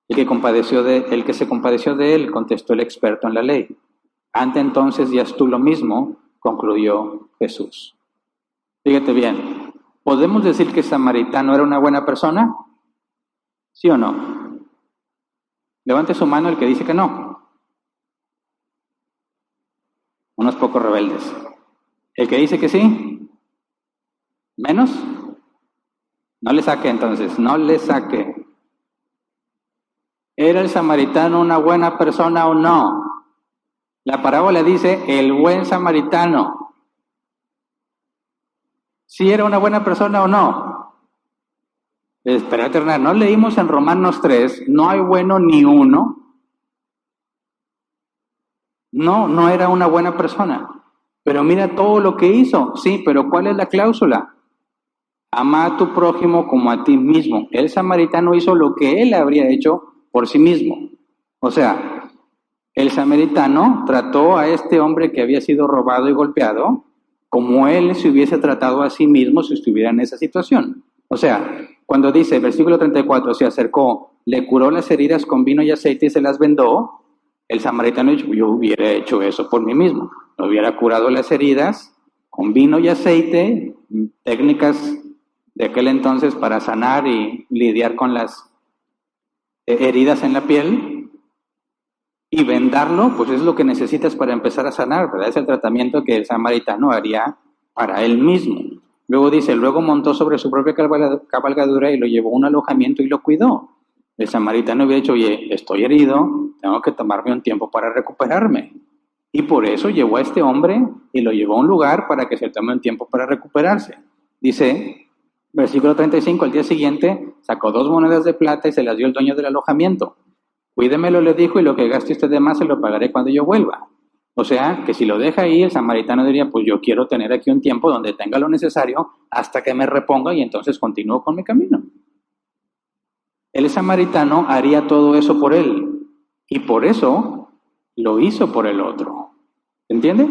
El que se compadeció de él, contestó el experto en la ley. Ante entonces ya es tú lo mismo, concluyó Jesús. Fíjate bien, ¿podemos decir que Samaritano era una buena persona? ¿Sí o no? Levante su mano el que dice que no. Unos pocos rebeldes. El que dice que sí, menos. No le saque entonces, no le saque. ¿Era el samaritano una buena persona o no? La parábola dice el buen samaritano. ¿Sí era una buena persona o no? Espérate, Hernán, ¿no leímos en Romanos 3? No hay bueno ni uno. No era una buena persona. Pero mira todo lo que hizo. Sí, pero ¿cuál es la cláusula? Ama a tu prójimo como a ti mismo. El samaritano hizo lo que él habría hecho por sí mismo. O sea, el samaritano trató a este hombre que había sido robado y golpeado como él se hubiese tratado a sí mismo si estuviera en esa situación. O sea, cuando dice, versículo 34, se acercó, le curó las heridas con vino y aceite y se las vendó, el samaritano dijo, yo hubiera hecho eso por mí mismo. Me hubiera curado las heridas con vino y aceite, técnicas de aquel entonces para sanar y lidiar con las heridas en la piel, y vendarlo, pues es lo que necesitas para empezar a sanar, ¿verdad? Es el tratamiento que el samaritano haría para él mismo. Luego dice, luego montó sobre su propia cabalgadura y lo llevó a un alojamiento y lo cuidó. El samaritano había dicho, oye, estoy herido, tengo que tomarme un tiempo para recuperarme. Y por eso llevó a este hombre y lo llevó a un lugar para que se tome un tiempo para recuperarse. Dice, versículo 35, al día siguiente sacó 2 monedas de plata y se las dio al dueño del alojamiento. Cuídemelo, le dijo, y lo que gaste usted de más se lo pagaré cuando yo vuelva. O sea, que si lo deja ahí, el samaritano diría, pues yo quiero tener aquí un tiempo donde tenga lo necesario hasta que me reponga y entonces continúo con mi camino. El samaritano haría todo eso por él y por eso lo hizo por el otro. ¿Entiende?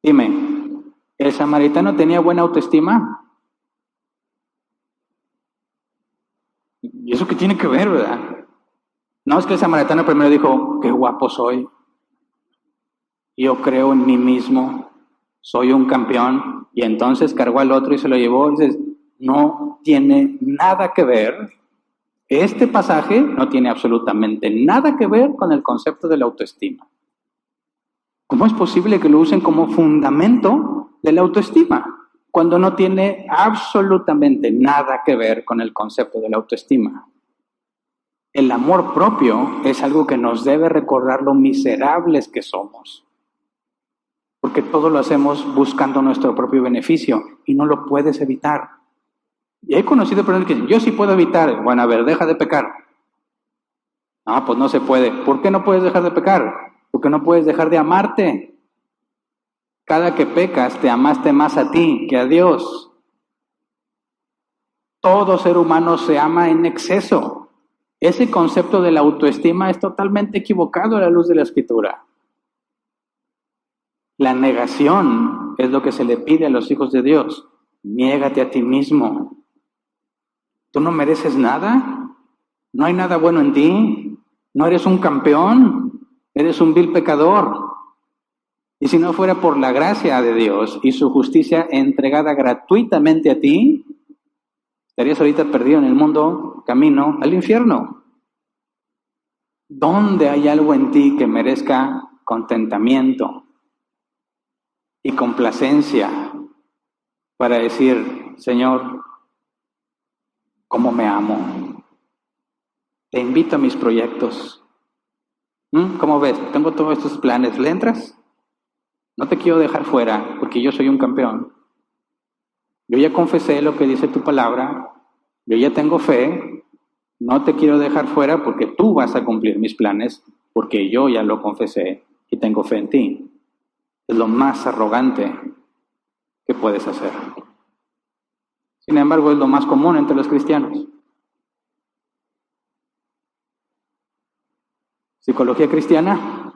Dime, ¿el samaritano tenía buena autoestima? ¿Y eso qué tiene que ver, verdad? No, es que el samaritano primero dijo, qué guapo soy, yo creo en mí mismo, soy un campeón, y entonces cargó al otro y se lo llevó, y dices, no tiene nada que ver, este pasaje no tiene absolutamente nada que ver con el concepto de la autoestima. ¿Cómo es posible que lo usen como fundamento de la autoestima, cuando no tiene absolutamente nada que ver con el concepto de la autoestima? El amor propio es algo que nos debe recordar lo miserables que somos, porque todo lo hacemos buscando nuestro propio beneficio y no lo puedes evitar. Y he conocido personas que dicen, yo sí puedo evitar. Bueno, a ver, deja de pecar. No, pues no se puede. ¿Por qué no puedes dejar de pecar? Porque no puedes dejar de amarte. Cada que pecas te amaste más a ti que a Dios. Todo ser humano se ama en exceso. Ese concepto de la autoestima es totalmente equivocado a la luz de la Escritura. La negación es lo que se le pide a los hijos de Dios. Niégate a ti mismo. ¿Tú no mereces nada? ¿No hay nada bueno en ti? ¿No eres un campeón? Eres un vil pecador. Y si no fuera por la gracia de Dios y su justicia entregada gratuitamente a ti, estarías ahorita perdido en el mundo, camino al infierno. ¿Dónde hay algo en ti que merezca contentamiento y complacencia para decir, Señor, cómo me amo? Te invito a mis proyectos. ¿Cómo ves? Tengo todos estos planes. ¿Le entras? No te quiero dejar fuera porque yo soy un campeón. Yo ya confesé lo que dice tu palabra, yo ya tengo fe, no te quiero dejar fuera porque tú vas a cumplir mis planes, porque yo ya lo confesé y tengo fe en ti. Es lo más arrogante que puedes hacer. Sin embargo, es lo más común entre los cristianos. ¿Psicología cristiana?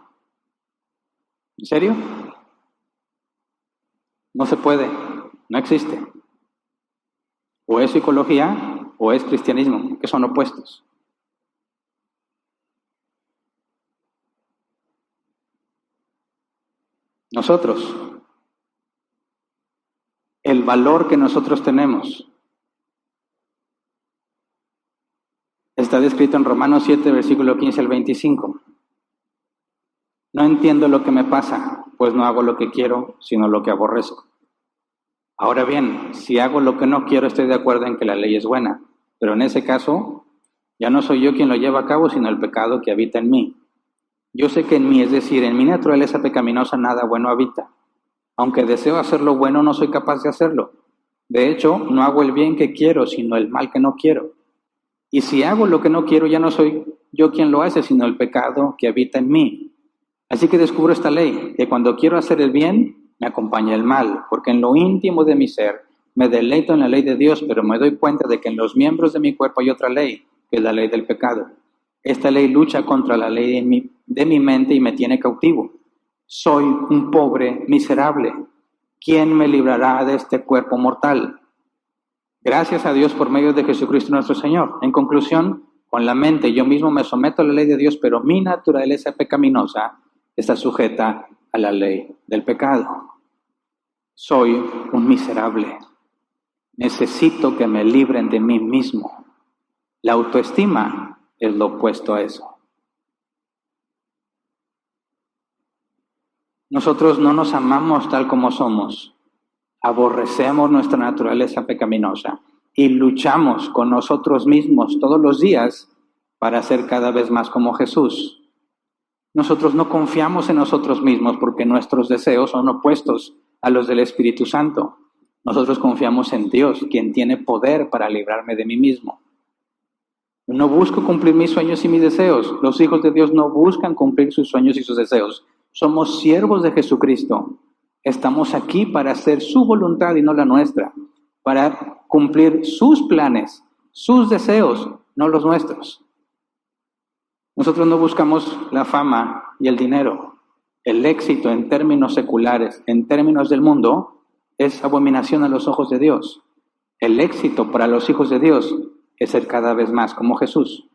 ¿En serio? No se puede, no existe. O es psicología o es cristianismo, que son opuestos. Nosotros, el valor que nosotros tenemos, está descrito en Romanos 7, versículo 15 al 25. No entiendo lo que me pasa, pues no hago lo que quiero, sino lo que aborrezco. Ahora bien, si hago lo que no quiero, estoy de acuerdo en que la ley es buena, pero en ese caso, ya no soy yo quien lo lleva a cabo, sino el pecado que habita en mí. Yo sé que en mí, es decir, en mi naturaleza pecaminosa, nada bueno habita. Aunque deseo hacer lo bueno, no soy capaz de hacerlo. De hecho, no hago el bien que quiero, sino el mal que no quiero. Y si hago lo que no quiero, ya no soy yo quien lo hace, sino el pecado que habita en mí. Así que descubro esta ley, que cuando quiero hacer el bien, me acompaña el mal, porque en lo íntimo de mi ser me deleito en la ley de Dios, pero me doy cuenta de que en los miembros de mi cuerpo hay otra ley, que es la ley del pecado. Esta ley lucha contra la ley de mi mente y me tiene cautivo. Soy un pobre miserable. ¿Quién me librará de este cuerpo mortal? Gracias a Dios por medio de Jesucristo nuestro Señor. En conclusión, con la mente yo mismo me someto a la ley de Dios, pero mi naturaleza pecaminosa está sujeta a la ley del pecado. Soy un miserable. Necesito que me libren de mí mismo. La autoestima es lo opuesto a eso. Nosotros no nos amamos tal como somos. Aborrecemos nuestra naturaleza pecaminosa y luchamos con nosotros mismos todos los días para ser cada vez más como Jesús. Nosotros no confiamos en nosotros mismos porque nuestros deseos son opuestos a los del Espíritu Santo. Nosotros confiamos en Dios, quien tiene poder para librarme de mí mismo. No busco cumplir mis sueños y mis deseos. Los hijos de Dios no buscan cumplir sus sueños y sus deseos. Somos siervos de Jesucristo. Estamos aquí para hacer su voluntad y no la nuestra, para cumplir sus planes, sus deseos, no los nuestros. Nosotros no buscamos la fama y el dinero. El éxito en términos seculares, en términos del mundo, es abominación a los ojos de Dios. El éxito para los hijos de Dios es ser cada vez más como Jesús.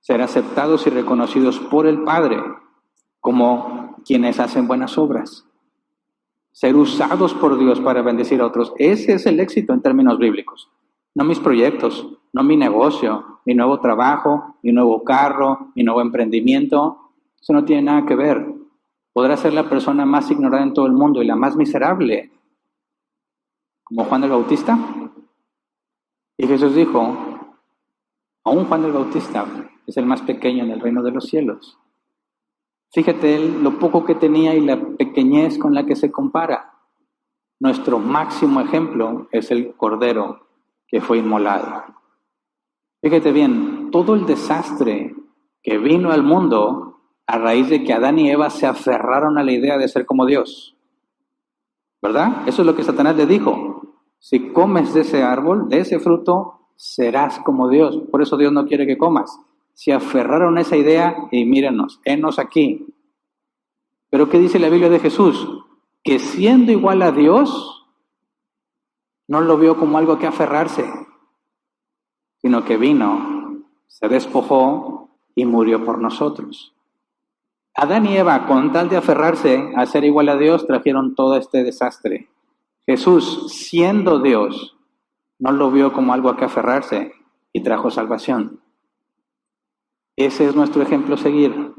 Ser aceptados y reconocidos por el Padre como quienes hacen buenas obras. Ser usados por Dios para bendecir a otros. Ese es el éxito en términos bíblicos. No mis proyectos, no mi negocio, mi nuevo trabajo, mi nuevo carro, mi nuevo emprendimiento. Eso no tiene nada que ver. Podrá ser la persona más ignorada en todo el mundo y la más miserable, como Juan el Bautista. Y Jesús dijo, aún Juan el Bautista es el más pequeño en el reino de los cielos. Fíjate él lo poco que tenía y la pequeñez con la que se compara. Nuestro máximo ejemplo es el Cordero que fue inmolado. Fíjate bien, todo el desastre que vino al mundo a raíz de que Adán y Eva se aferraron a la idea de ser como Dios. ¿Verdad? Eso es lo que Satanás le dijo. Si comes de ese árbol, de ese fruto, serás como Dios. Por eso Dios no quiere que comas. Se aferraron a esa idea y mírenos, henos aquí. Pero ¿qué dice la Biblia de Jesús? Que siendo igual a Dios, no lo vio como algo que aferrarse, sino que vino, se despojó y murió por nosotros. Adán y Eva, con tal de aferrarse a ser igual a Dios, trajeron todo este desastre. Jesús, siendo Dios, no lo vio como algo a que aferrarse y trajo salvación. Ese es nuestro ejemplo a seguir.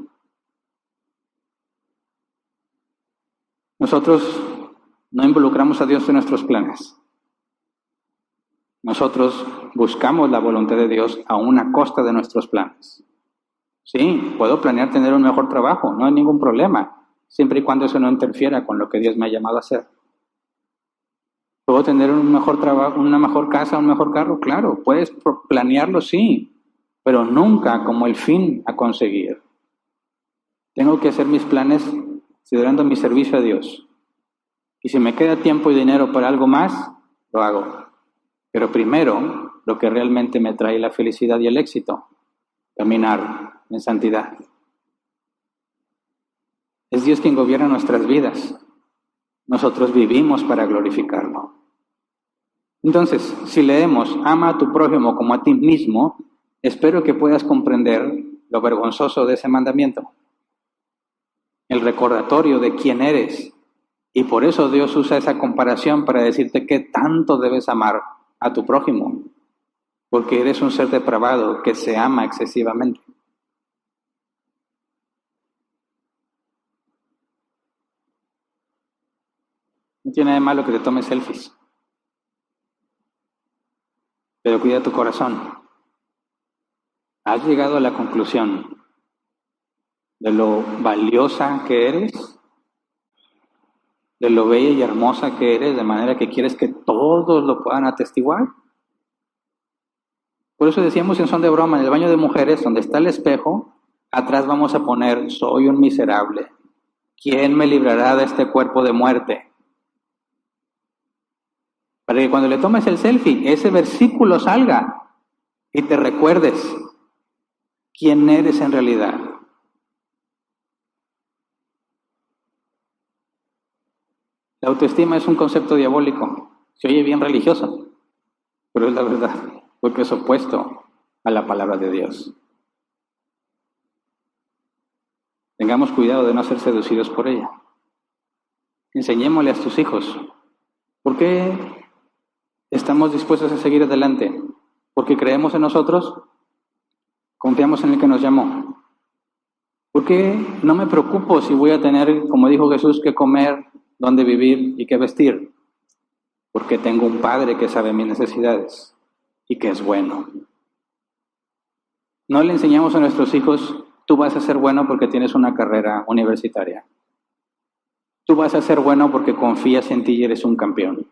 Nosotros no involucramos a Dios en nuestros planes. Nosotros buscamos la voluntad de Dios a una costa de nuestros planes. Sí, puedo planear tener un mejor trabajo, no hay ningún problema. siempre y cuando eso no interfiera con lo que Dios me ha llamado a hacer. ¿Puedo tener un mejor trabajo, una mejor casa, un mejor carro? Claro, puedes planearlo, sí, pero nunca como el fin a conseguir. Tengo que hacer mis planes considerando mi servicio a Dios. Y si me queda tiempo y dinero para algo más, lo hago. Pero primero, lo que realmente me trae la felicidad y el éxito, caminar en santidad. Es Dios quien gobierna nuestras vidas. Nosotros vivimos para glorificarlo. Entonces, si leemos, ama a tu prójimo como a ti mismo, espero que puedas comprender lo vergonzoso de ese mandamiento. El recordatorio de quién eres. Y por eso Dios usa esa comparación para decirte que tanto debes amar a tu prójimo. Porque eres un ser depravado que se ama excesivamente. No tiene nada de malo que te tomes selfies. Pero cuida tu corazón. ¿Has llegado a la conclusión de lo valiosa que eres? ¿De lo bella y hermosa que eres? De manera que quieres que todos lo puedan atestiguar. Por eso decíamos en son de broma, en el baño de mujeres, donde está el espejo, atrás vamos a poner, soy un miserable. ¿Quién me librará de este cuerpo de muerte? Para que cuando le tomes el selfie, ese versículo salga y te recuerdes quién eres en realidad. La autoestima es un concepto diabólico. Se oye bien religioso, pero es la verdad, porque es opuesto a la palabra de Dios. Tengamos cuidado de no ser seducidos por ella. Enseñémosle a tus hijos. ¿Por qué estamos dispuestos a seguir adelante? ¿Porque creemos en nosotros? ¿Confiamos en el que nos llamó? ¿Por qué no me preocupo si voy a tener, como dijo Jesús, qué comer, dónde vivir y qué vestir? Porque tengo un Padre que sabe mis necesidades y que es bueno. No le enseñamos a nuestros hijos, tú vas a ser bueno porque tienes una carrera universitaria. Tú vas a ser bueno porque confías en ti y eres un campeón.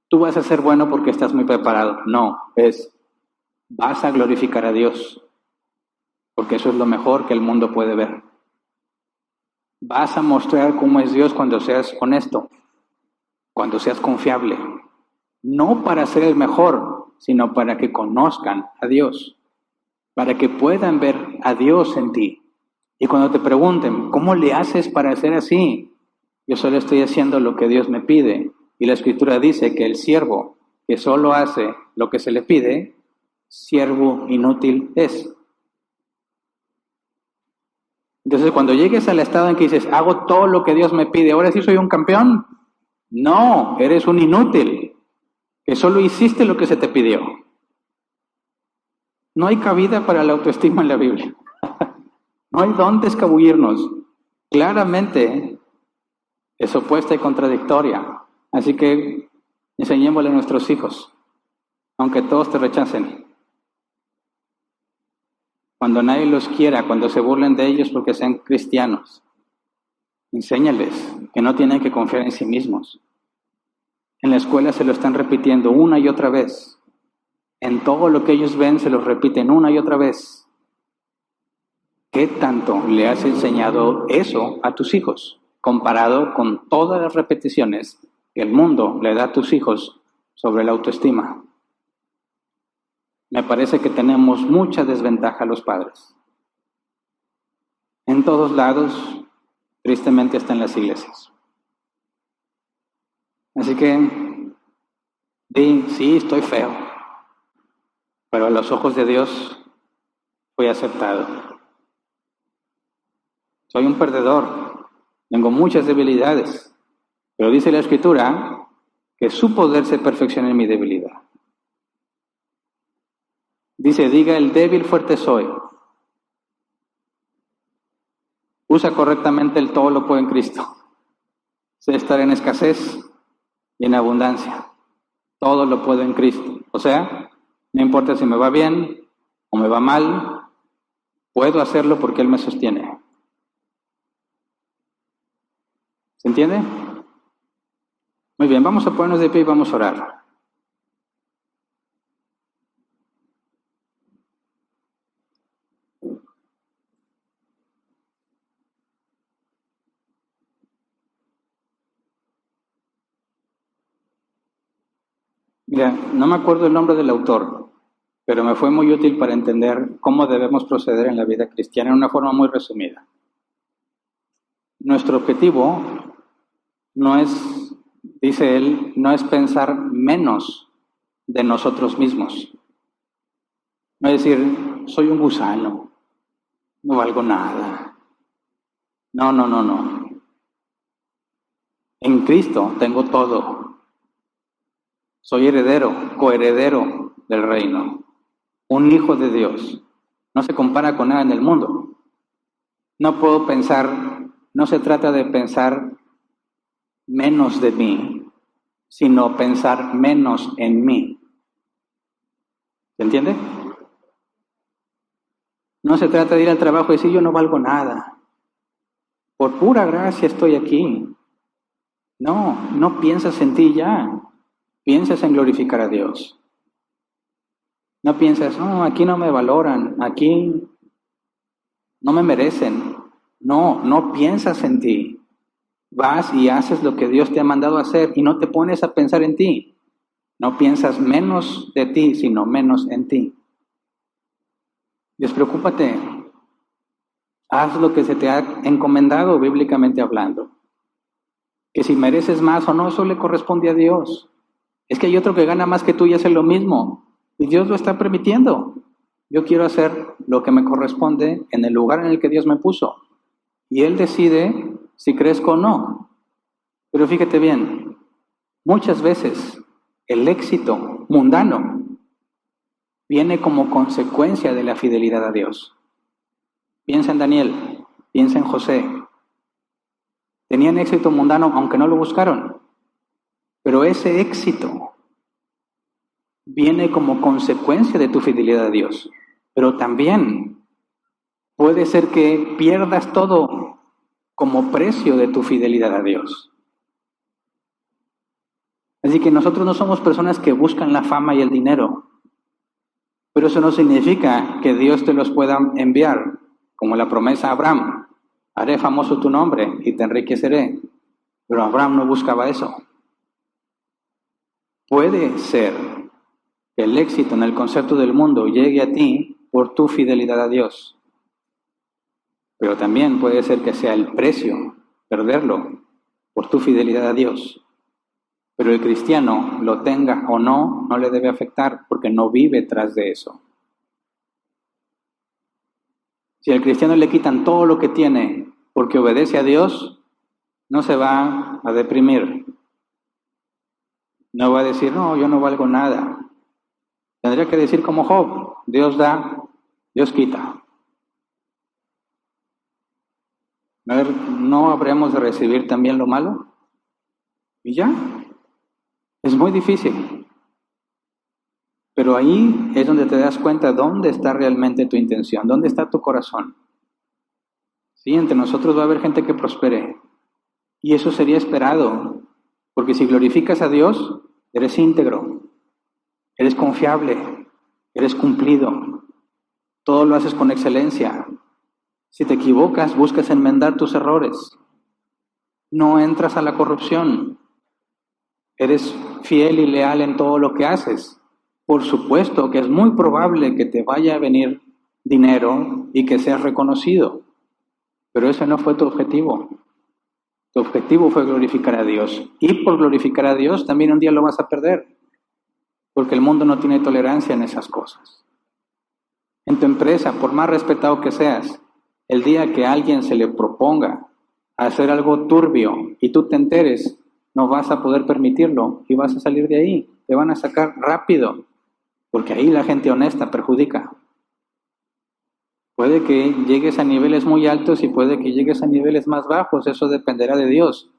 Tú vas a ser bueno porque estás muy preparado. No, vas a glorificar a Dios, porque eso es lo mejor que el mundo puede ver. Vas a mostrar cómo es Dios cuando seas honesto, cuando seas confiable. No para ser el mejor, sino para que conozcan a Dios, para que puedan ver a Dios en ti. Y cuando te pregunten, ¿cómo le haces para ser así? Yo solo estoy haciendo lo que Dios me pide. Y la Escritura dice que el siervo que solo hace lo que se le pide, siervo inútil es. Entonces, cuando llegues al estado en que dices, hago todo lo que Dios me pide, ¿ahora sí soy un campeón? No, eres un inútil, que solo hiciste lo que se te pidió. No hay cabida para la autoestima en la Biblia. No hay dónde escabullirnos. Claramente es opuesta y contradictoria. Así que enseñémosle a nuestros hijos, aunque todos te rechacen. Cuando nadie los quiera, cuando se burlen de ellos porque sean cristianos, enséñales que no tienen que confiar en sí mismos. En la escuela se lo están repitiendo una y otra vez. En todo lo que ellos ven se lo repiten una y otra vez. ¿Qué tanto le has enseñado eso a tus hijos, comparado con todas las repeticiones que el mundo le da a tus hijos sobre la autoestima? Me parece que tenemos mucha desventaja los padres. En todos lados, tristemente hasta en las iglesias. Así que, sí, estoy feo, pero a los ojos de Dios fui aceptado. Soy un perdedor, tengo muchas debilidades, pero dice la Escritura que su poder se perfecciona en mi debilidad. Dice, diga el débil, fuerte soy. Usa correctamente el todo lo puedo en Cristo. Sé estar en escasez y en abundancia. Todo lo puedo en Cristo. O sea, no importa si me va bien o me va mal, puedo hacerlo porque Él me sostiene. ¿Se entiende? Muy bien, vamos a ponernos de pie y vamos a orar. Mira, no me acuerdo el nombre del autor, pero me fue muy útil para entender cómo debemos proceder en la vida cristiana en una forma muy resumida. Nuestro objetivo no es, dice él, no es pensar menos de nosotros mismos. No es decir, soy un gusano, no valgo nada. No. En Cristo tengo todo. Soy heredero, coheredero del reino, un hijo de Dios. No se compara con nada en el mundo. No puedo pensar, no se trata de pensar menos de mí, sino pensar menos en mí. ¿Se entiende? No se trata de ir al trabajo y decir yo no valgo nada. Por pura gracia estoy aquí. No piensas en ti ya. Piensas en glorificar a Dios. No piensas, no, aquí no me valoran, aquí no me merecen. No piensas en ti. Vas y haces lo que Dios te ha mandado hacer y no te pones a pensar en ti. No piensas menos de ti, sino menos en ti. Despreocúpate. Haz lo que se te ha encomendado bíblicamente hablando. Que si mereces más o no, eso le corresponde a Dios. Es que hay otro que gana más que tú y hace lo mismo. Y Dios lo está permitiendo. Yo quiero hacer lo que me corresponde en el lugar en el que Dios me puso. Y Él decide si crezco o no. Pero fíjate bien, muchas veces el éxito mundano viene como consecuencia de la fidelidad a Dios. Piensa en Daniel, piensa en José. Tenían éxito mundano aunque no lo buscaron. Pero ese éxito viene como consecuencia de tu fidelidad a Dios. Pero también puede ser que pierdas todo como precio de tu fidelidad a Dios. Así que nosotros no somos personas que buscan la fama y el dinero. Pero eso no significa que Dios te los pueda enviar, como la promesa a Abraham. Haré famoso tu nombre y te enriqueceré. Pero Abraham no buscaba eso. Puede ser que el éxito en el concepto del mundo llegue a ti por tu fidelidad a Dios. Pero también puede ser que sea el precio, perderlo, por tu fidelidad a Dios. Pero el cristiano, lo tenga o no, no le debe afectar porque no vive tras de eso. Si al cristiano le quitan todo lo que tiene porque obedece a Dios, no se va a deprimir. No va a decir, no, yo no valgo nada. Tendría que decir como Job, Dios da, Dios quita. A ver, ¿no habremos de recibir también lo malo? Y ya, es muy difícil. Pero ahí es donde te das cuenta dónde está realmente tu intención, dónde está tu corazón. Sí, entre nosotros va a haber gente que prospere. Y eso sería esperado, porque si glorificas a Dios, eres íntegro, eres confiable, eres cumplido, todo lo haces con excelencia. Si te equivocas, buscas enmendar tus errores. No entras a la corrupción. Eres fiel y leal en todo lo que haces. Por supuesto que es muy probable que te vaya a venir dinero y que seas reconocido, pero ese no fue tu objetivo. Tu objetivo fue glorificar a Dios. Y por glorificar a Dios también un día lo vas a perder, porque el mundo no tiene tolerancia en esas cosas. En tu empresa, por más respetado que seas, el día que a alguien se le proponga hacer algo turbio y tú te enteres, no vas a poder permitirlo y vas a salir de ahí. Te van a sacar rápido, porque ahí la gente honesta perjudica. Puede que llegues a niveles muy altos y puede que llegues a niveles más bajos, eso dependerá de Dios.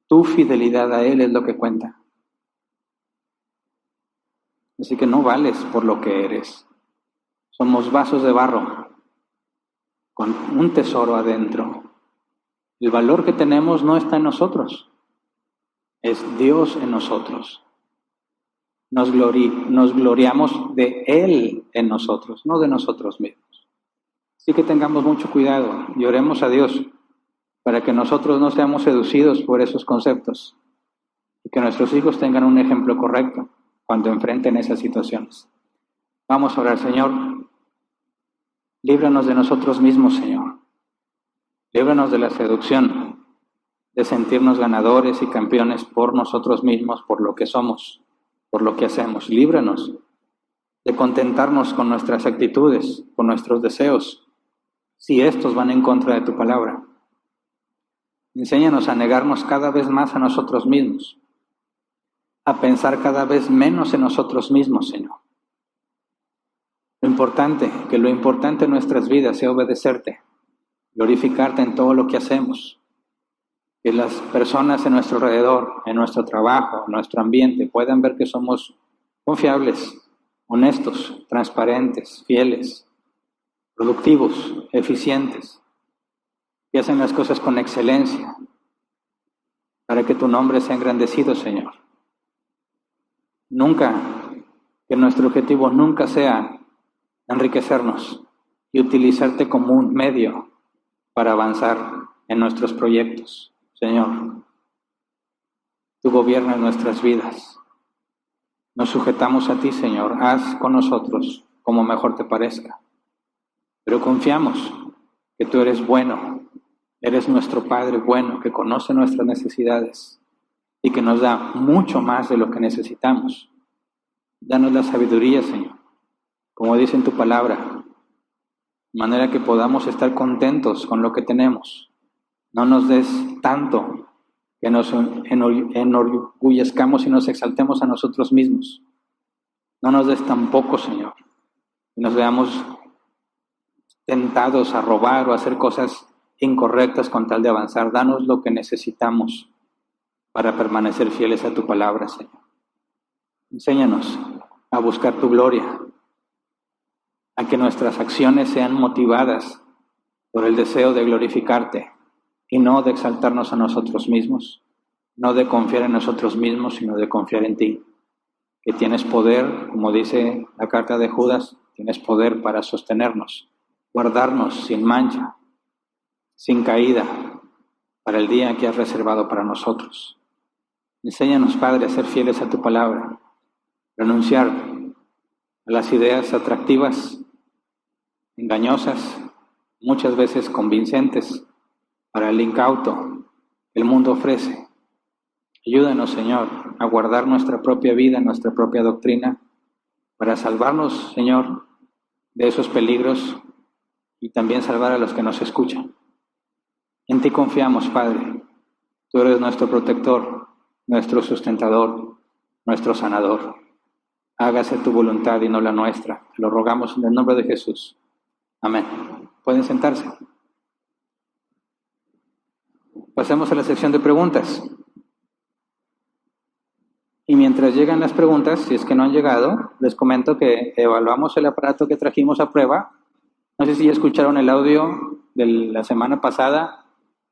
Tu fidelidad a Él es lo que cuenta. Así que no vales por lo que eres. Somos vasos de barro con un tesoro adentro. El valor que tenemos no está en nosotros, es Dios en nosotros. Nos gloriamos de Él en nosotros, no de nosotros mismos. Así que tengamos mucho cuidado y oremos a Dios para que nosotros no seamos seducidos por esos conceptos y que nuestros hijos tengan un ejemplo correcto cuando enfrenten esas situaciones. Vamos a orar, Señor. Líbranos de nosotros mismos, Señor. Líbranos de la seducción, de sentirnos ganadores y campeones por nosotros mismos, por lo que somos, por lo que hacemos. Líbranos de contentarnos con nuestras actitudes, con nuestros deseos, si estos van en contra de tu palabra. Enséñanos a negarnos cada vez más a nosotros mismos, a pensar cada vez menos en nosotros mismos, Señor. Que lo importante en nuestras vidas sea obedecerte, glorificarte en todo lo que hacemos, que las personas en nuestro alrededor, en nuestro trabajo, en nuestro ambiente, puedan ver que somos confiables, honestos, transparentes, fieles, productivos, eficientes, que hacen las cosas con excelencia, para que tu nombre sea engrandecido, Señor. Que nuestro objetivo nunca sea enriquecernos y utilizarte como un medio para avanzar en nuestros proyectos. Señor, tú gobiernas nuestras vidas. Nos sujetamos a ti, Señor. Haz con nosotros como mejor te parezca. Pero confiamos que tú eres bueno, eres nuestro Padre bueno, que conoce nuestras necesidades y que nos da mucho más de lo que necesitamos. Danos la sabiduría, Señor, como dice en tu palabra, de manera que podamos estar contentos con lo que tenemos. No nos des tanto que nos enorgullezcamos y nos exaltemos a nosotros mismos. No nos des tan poco, Señor, que nos veamos tentados a robar o a hacer cosas incorrectas con tal de avanzar. Danos lo que necesitamos para permanecer fieles a tu palabra, Señor. Enséñanos a buscar tu gloria, a que nuestras acciones sean motivadas por el deseo de glorificarte y no de exaltarnos a nosotros mismos, no de confiar en nosotros mismos, sino de confiar en ti, que tienes poder, como dice la carta de Judas, tienes poder para sostenernos, guardarnos sin mancha, sin caída, para el día que has reservado para nosotros. Enséñanos, Padre, a ser fieles a tu palabra, renunciar a las ideas atractivas, engañosas, muchas veces convincentes, para el incauto que el mundo ofrece. Ayúdanos, Señor, a guardar nuestra propia vida, nuestra propia doctrina, para salvarnos, Señor, de esos peligros y también salvar a los que nos escuchan. En ti confiamos, Padre. Tú eres nuestro protector, nuestro sustentador, nuestro sanador. Hágase tu voluntad y no la nuestra. Lo rogamos en el nombre de Jesús. Amén. Pueden sentarse. Pasemos a la sección de preguntas. Y mientras llegan las preguntas, si es que no han llegado, les comento que evaluamos el aparato que trajimos a prueba. No sé si ya escucharon el audio de la semana pasada.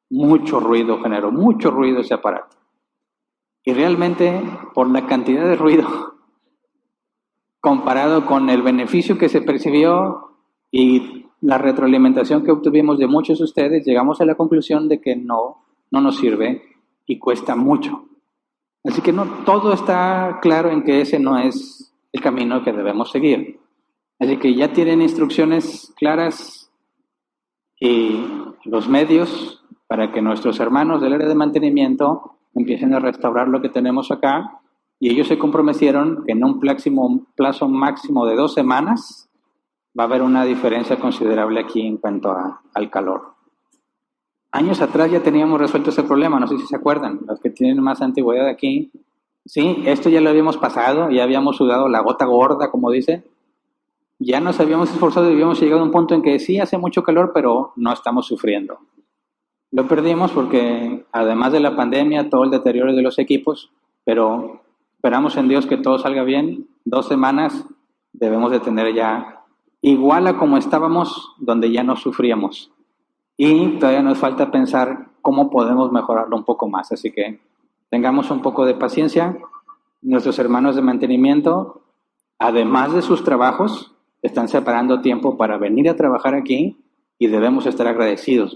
Mucho ruido generó, mucho ruido ese aparato. Y realmente, por la cantidad de ruido, comparado con el beneficio que se percibió y la retroalimentación que obtuvimos de muchos de ustedes, llegamos a la conclusión de que no nos sirve y cuesta mucho. Así que no todo está claro en que ese no es el camino que debemos seguir. Así que ya tienen instrucciones claras y los medios para que nuestros hermanos del área de mantenimiento empiecen a restaurar lo que tenemos acá, y ellos se comprometieron que en un plazo máximo de 2 semanas va a haber una diferencia considerable aquí en cuanto al calor. Años atrás ya teníamos resuelto ese problema, no sé si se acuerdan, los que tienen más antigüedad aquí. Sí, esto ya lo habíamos pasado, ya habíamos sudado la gota gorda, como dice. Ya nos habíamos esforzado y habíamos llegado a un punto en que sí hace mucho calor, pero no estamos sufriendo. Lo perdimos porque, además de la pandemia, todo el deterioro de los equipos, pero esperamos en Dios que todo salga bien. 2 semanas debemos de tener ya igual a como estábamos, donde ya no sufríamos. Y todavía nos falta pensar cómo podemos mejorarlo un poco más. Así que tengamos un poco de paciencia. Nuestros hermanos de mantenimiento, además de sus trabajos, están separando tiempo para venir a trabajar aquí y debemos estar agradecidos.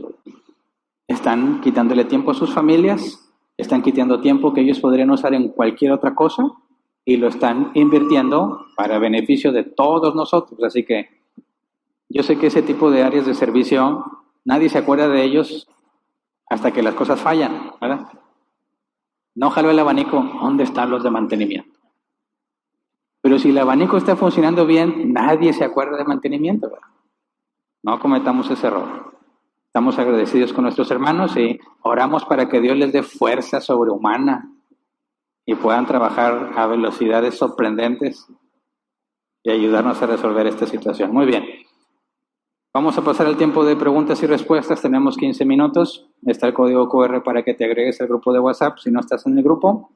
Están quitándole tiempo a sus familias, están quitando tiempo que ellos podrían usar en cualquier otra cosa y lo están invirtiendo para beneficio de todos nosotros. Así que yo sé que ese tipo de áreas de servicio, nadie se acuerda de ellos hasta que las cosas fallan, ¿verdad? No jaló el abanico, ¿dónde están los de mantenimiento? Pero si el abanico está funcionando bien, nadie se acuerda de mantenimiento, ¿verdad? No cometamos ese error. Estamos agradecidos con nuestros hermanos y oramos para que Dios les dé fuerza sobrehumana y puedan trabajar a velocidades sorprendentes y ayudarnos a resolver esta situación. Muy bien. Vamos a pasar al tiempo de preguntas y respuestas. Tenemos 15 minutos. Está el código QR para que te agregues al grupo de WhatsApp si no estás en el grupo.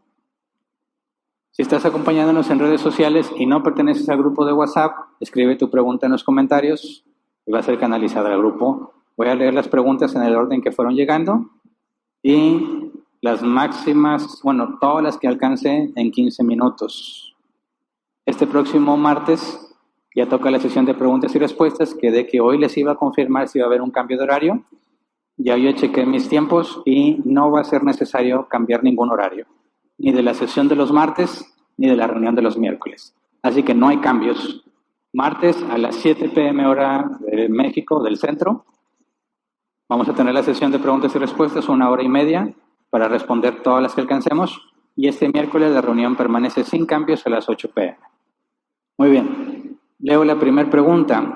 Si estás acompañándonos en redes sociales y no perteneces al grupo de WhatsApp, escribe tu pregunta en los comentarios y va a ser canalizada al grupo. Voy a leer las preguntas en el orden que fueron llegando y las máximas, bueno, todas las que alcance en 15 minutos. Este próximo martes ya toca la sesión de preguntas y respuestas, quedé que hoy les iba a confirmar si iba a haber un cambio de horario. Ya yo chequé mis tiempos y no va a ser necesario cambiar ningún horario, ni de la sesión de los martes, ni de la reunión de los miércoles. Así que no hay cambios. Martes a las 7 p.m. hora de México, del centro, vamos a tener la sesión de preguntas y respuestas, 1 hora y media, para responder todas las que alcancemos. Y este miércoles la reunión permanece sin cambios a las 8 p.m. Muy bien. Leo la primera pregunta.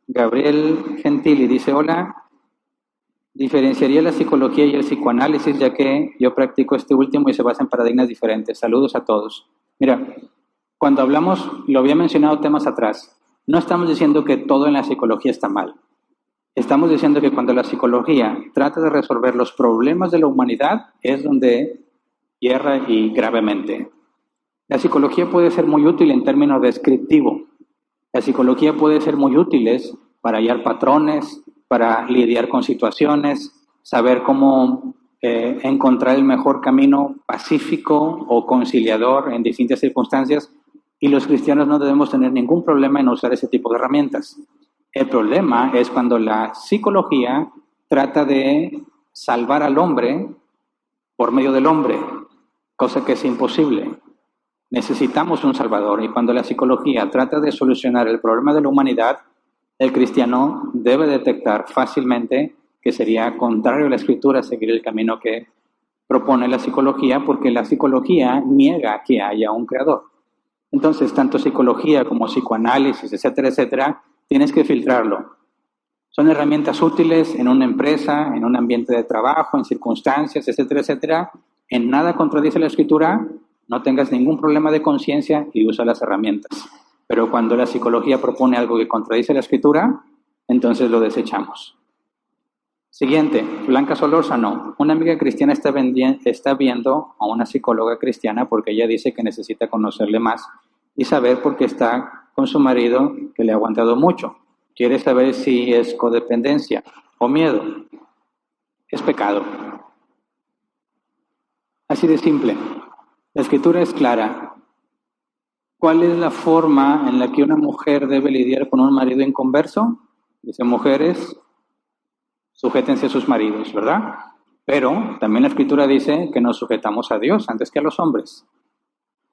Gabriel Gentili dice, hola, diferenciaría la psicología y el psicoanálisis, ya que yo practico este último y se basa en paradigmas diferentes. Saludos a todos. Mira, cuando hablamos, lo había mencionado temas atrás, no estamos diciendo que todo en la psicología está mal. Estamos diciendo que cuando la psicología trata de resolver los problemas de la humanidad, es donde hierra y gravemente. La psicología puede ser muy útil en términos descriptivos. La psicología puede ser muy útil para hallar patrones, para lidiar con situaciones, saber cómo encontrar el mejor camino pacífico o conciliador en distintas circunstancias, y los cristianos no debemos tener ningún problema en usar ese tipo de herramientas. El problema es cuando la psicología trata de salvar al hombre por medio del hombre, cosa que es imposible. Necesitamos un salvador, y cuando la psicología trata de solucionar el problema de la humanidad, el cristiano debe detectar fácilmente que sería contrario a la Escritura seguir el camino que propone la psicología, porque la psicología niega que haya un creador. Entonces, tanto psicología como psicoanálisis, etcétera, etcétera, tienes que filtrarlo. Son herramientas útiles en una empresa, en un ambiente de trabajo, en circunstancias, etcétera, etcétera. En nada contradice la Escritura, no tengas ningún problema de conciencia y usa las herramientas. Pero cuando la psicología propone algo que contradice la Escritura, entonces lo desechamos. Siguiente, Blanca Solórzano. Una amiga cristiana está viendo a una psicóloga cristiana porque ella dice que necesita conocerle más y saber por qué está con su marido que le ha aguantado mucho. Quiere saber si es codependencia o miedo. Es pecado. Así de simple. La Escritura es clara. ¿Cuál es la forma en la que una mujer debe lidiar con un marido inconverso? Dice, mujeres, sujétense a sus maridos, ¿verdad? Pero también la Escritura dice que nos sujetamos a Dios antes que a los hombres.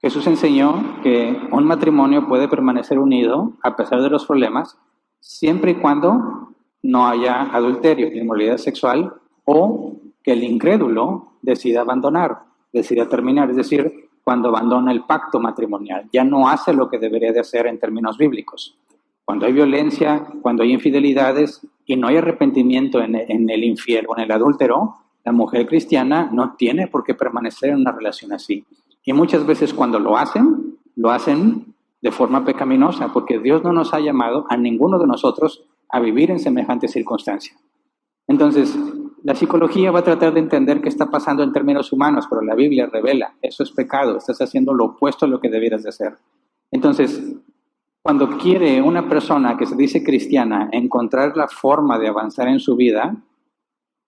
Jesús enseñó que un matrimonio puede permanecer unido a pesar de los problemas, siempre y cuando no haya adulterio, inmoralidad sexual, o que el incrédulo decida abandonar, decida terminar, es decir, cuando abandona el pacto matrimonial, ya no hace lo que debería de hacer en términos bíblicos. Cuando hay violencia, cuando hay infidelidades y no hay arrepentimiento en el infiel o en el adúltero, la mujer cristiana no tiene por qué permanecer en una relación así. Y muchas veces cuando lo hacen de forma pecaminosa, porque Dios no nos ha llamado a ninguno de nosotros a vivir en semejante circunstancia. Entonces, la psicología va a tratar de entender qué está pasando en términos humanos, pero la Biblia revela, eso es pecado, estás haciendo lo opuesto a lo que debieras de hacer. Entonces, cuando quiere una persona que se dice cristiana encontrar la forma de avanzar en su vida,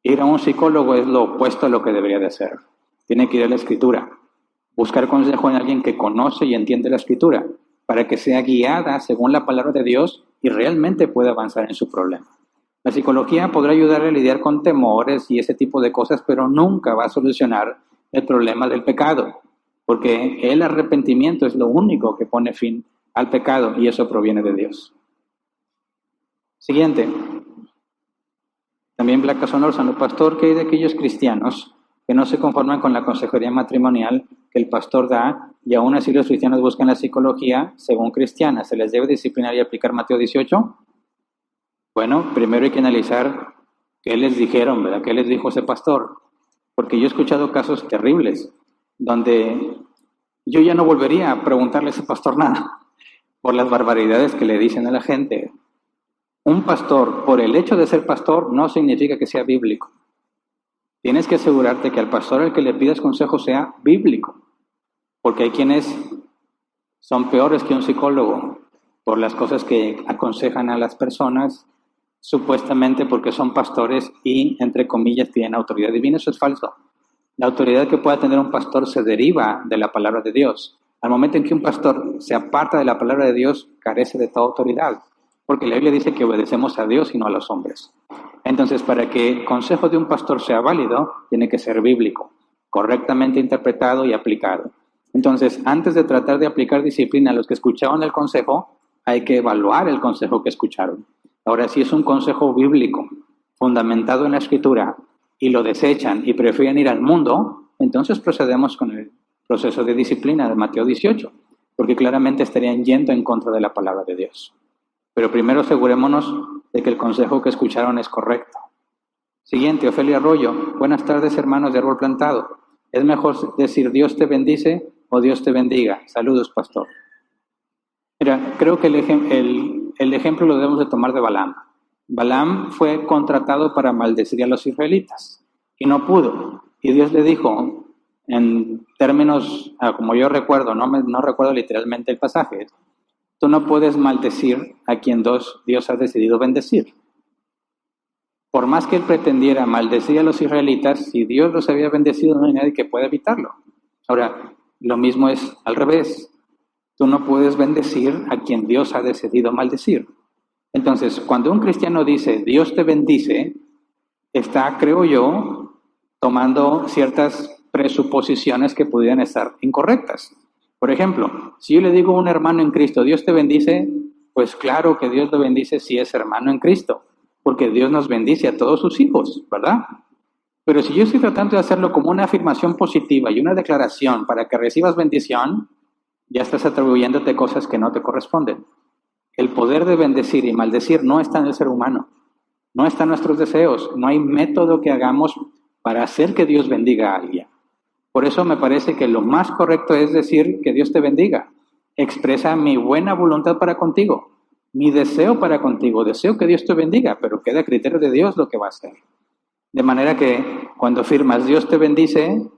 Ir a un psicólogo es lo opuesto a lo que debería de hacer. Tiene que ir a la Escritura, buscar consejo en alguien que conoce y entiende la Escritura, para que sea guiada según la palabra de Dios y realmente pueda avanzar en su problema. La psicología podrá ayudarle a lidiar con temores y ese tipo de cosas, pero nunca va a solucionar el problema del pecado, porque el arrepentimiento es lo único que pone fin al pecado y eso proviene de Dios. Siguiente. También Blanca Solórzano, pastor, ¿qué hay de aquellos cristianos que no se conforman con la consejería matrimonial que el pastor da y aún así los cristianos buscan la psicología según cristiana? ¿Se les debe disciplinar y aplicar Mateo 18? Bueno, primero hay que analizar qué les dijeron, ¿verdad? ¿Qué les dijo ese pastor? Porque yo he escuchado casos terribles donde yo ya no volvería a preguntarle a ese pastor nada por las barbaridades que le dicen a la gente. Un pastor, por el hecho de ser pastor, no significa que sea bíblico. Tienes que asegurarte que al pastor al que le pidas consejo sea bíblico, porque hay quienes son peores que un psicólogo por las cosas que aconsejan a las personas, supuestamente porque son pastores y, entre comillas, tienen autoridad divina. Eso es falso. La autoridad que pueda tener un pastor se deriva de la palabra de Dios. Al momento en que un pastor se aparta de la palabra de Dios, carece de toda autoridad, porque la Biblia dice que obedecemos a Dios y no a los hombres. Entonces, para que el consejo de un pastor sea válido, tiene que ser bíblico, correctamente interpretado y aplicado. Entonces, antes de tratar de aplicar disciplina a los que escuchaban el consejo, hay que evaluar el consejo que escucharon. Ahora, si es un consejo bíblico, fundamentado en la Escritura, y lo desechan y prefieren ir al mundo, entonces procedemos con el proceso de disciplina de Mateo 18, porque claramente estarían yendo en contra de la palabra de Dios. Pero primero asegurémonos de que el consejo que escucharon es correcto. Siguiente, Ofelia Arroyo. Buenas tardes, hermanos de Árbol Plantado. ¿Es mejor decir Dios te bendice o Dios te bendiga? Saludos, pastor. Mira, creo que el ejemplo lo debemos de tomar de Balaam. Balaam fue contratado para maldecir a los israelitas y no pudo. Y Dios le dijo, en términos, como yo recuerdo, no recuerdo literalmente el pasaje, tú no puedes maldecir a quien Dios ha decidido bendecir. Por más que él pretendiera maldecir a los israelitas, si Dios los había bendecido, no hay nadie que pueda evitarlo. Ahora, lo mismo es al revés. Tú no puedes bendecir a quien Dios ha decidido maldecir. Entonces, cuando un cristiano dice, Dios te bendice, está, creo yo, tomando ciertas presuposiciones que pudieran estar incorrectas. Por ejemplo, si yo le digo a un hermano en Cristo, Dios te bendice, pues claro que Dios lo bendice si es hermano en Cristo, porque Dios nos bendice a todos sus hijos, ¿verdad? Pero si yo estoy tratando de hacerlo como una afirmación positiva y una declaración para que recibas bendición, ya estás atribuyéndote cosas que no te corresponden. El poder de bendecir y maldecir no está en el ser humano, no está en nuestros deseos, no hay método que hagamos para hacer que Dios bendiga a alguien. Por eso me parece que lo más correcto es decir que Dios te bendiga. Expresa mi buena voluntad para contigo, mi deseo para contigo, deseo que Dios te bendiga, pero queda a criterio de Dios lo que va a hacer. De manera que cuando firmas Dios te bendice,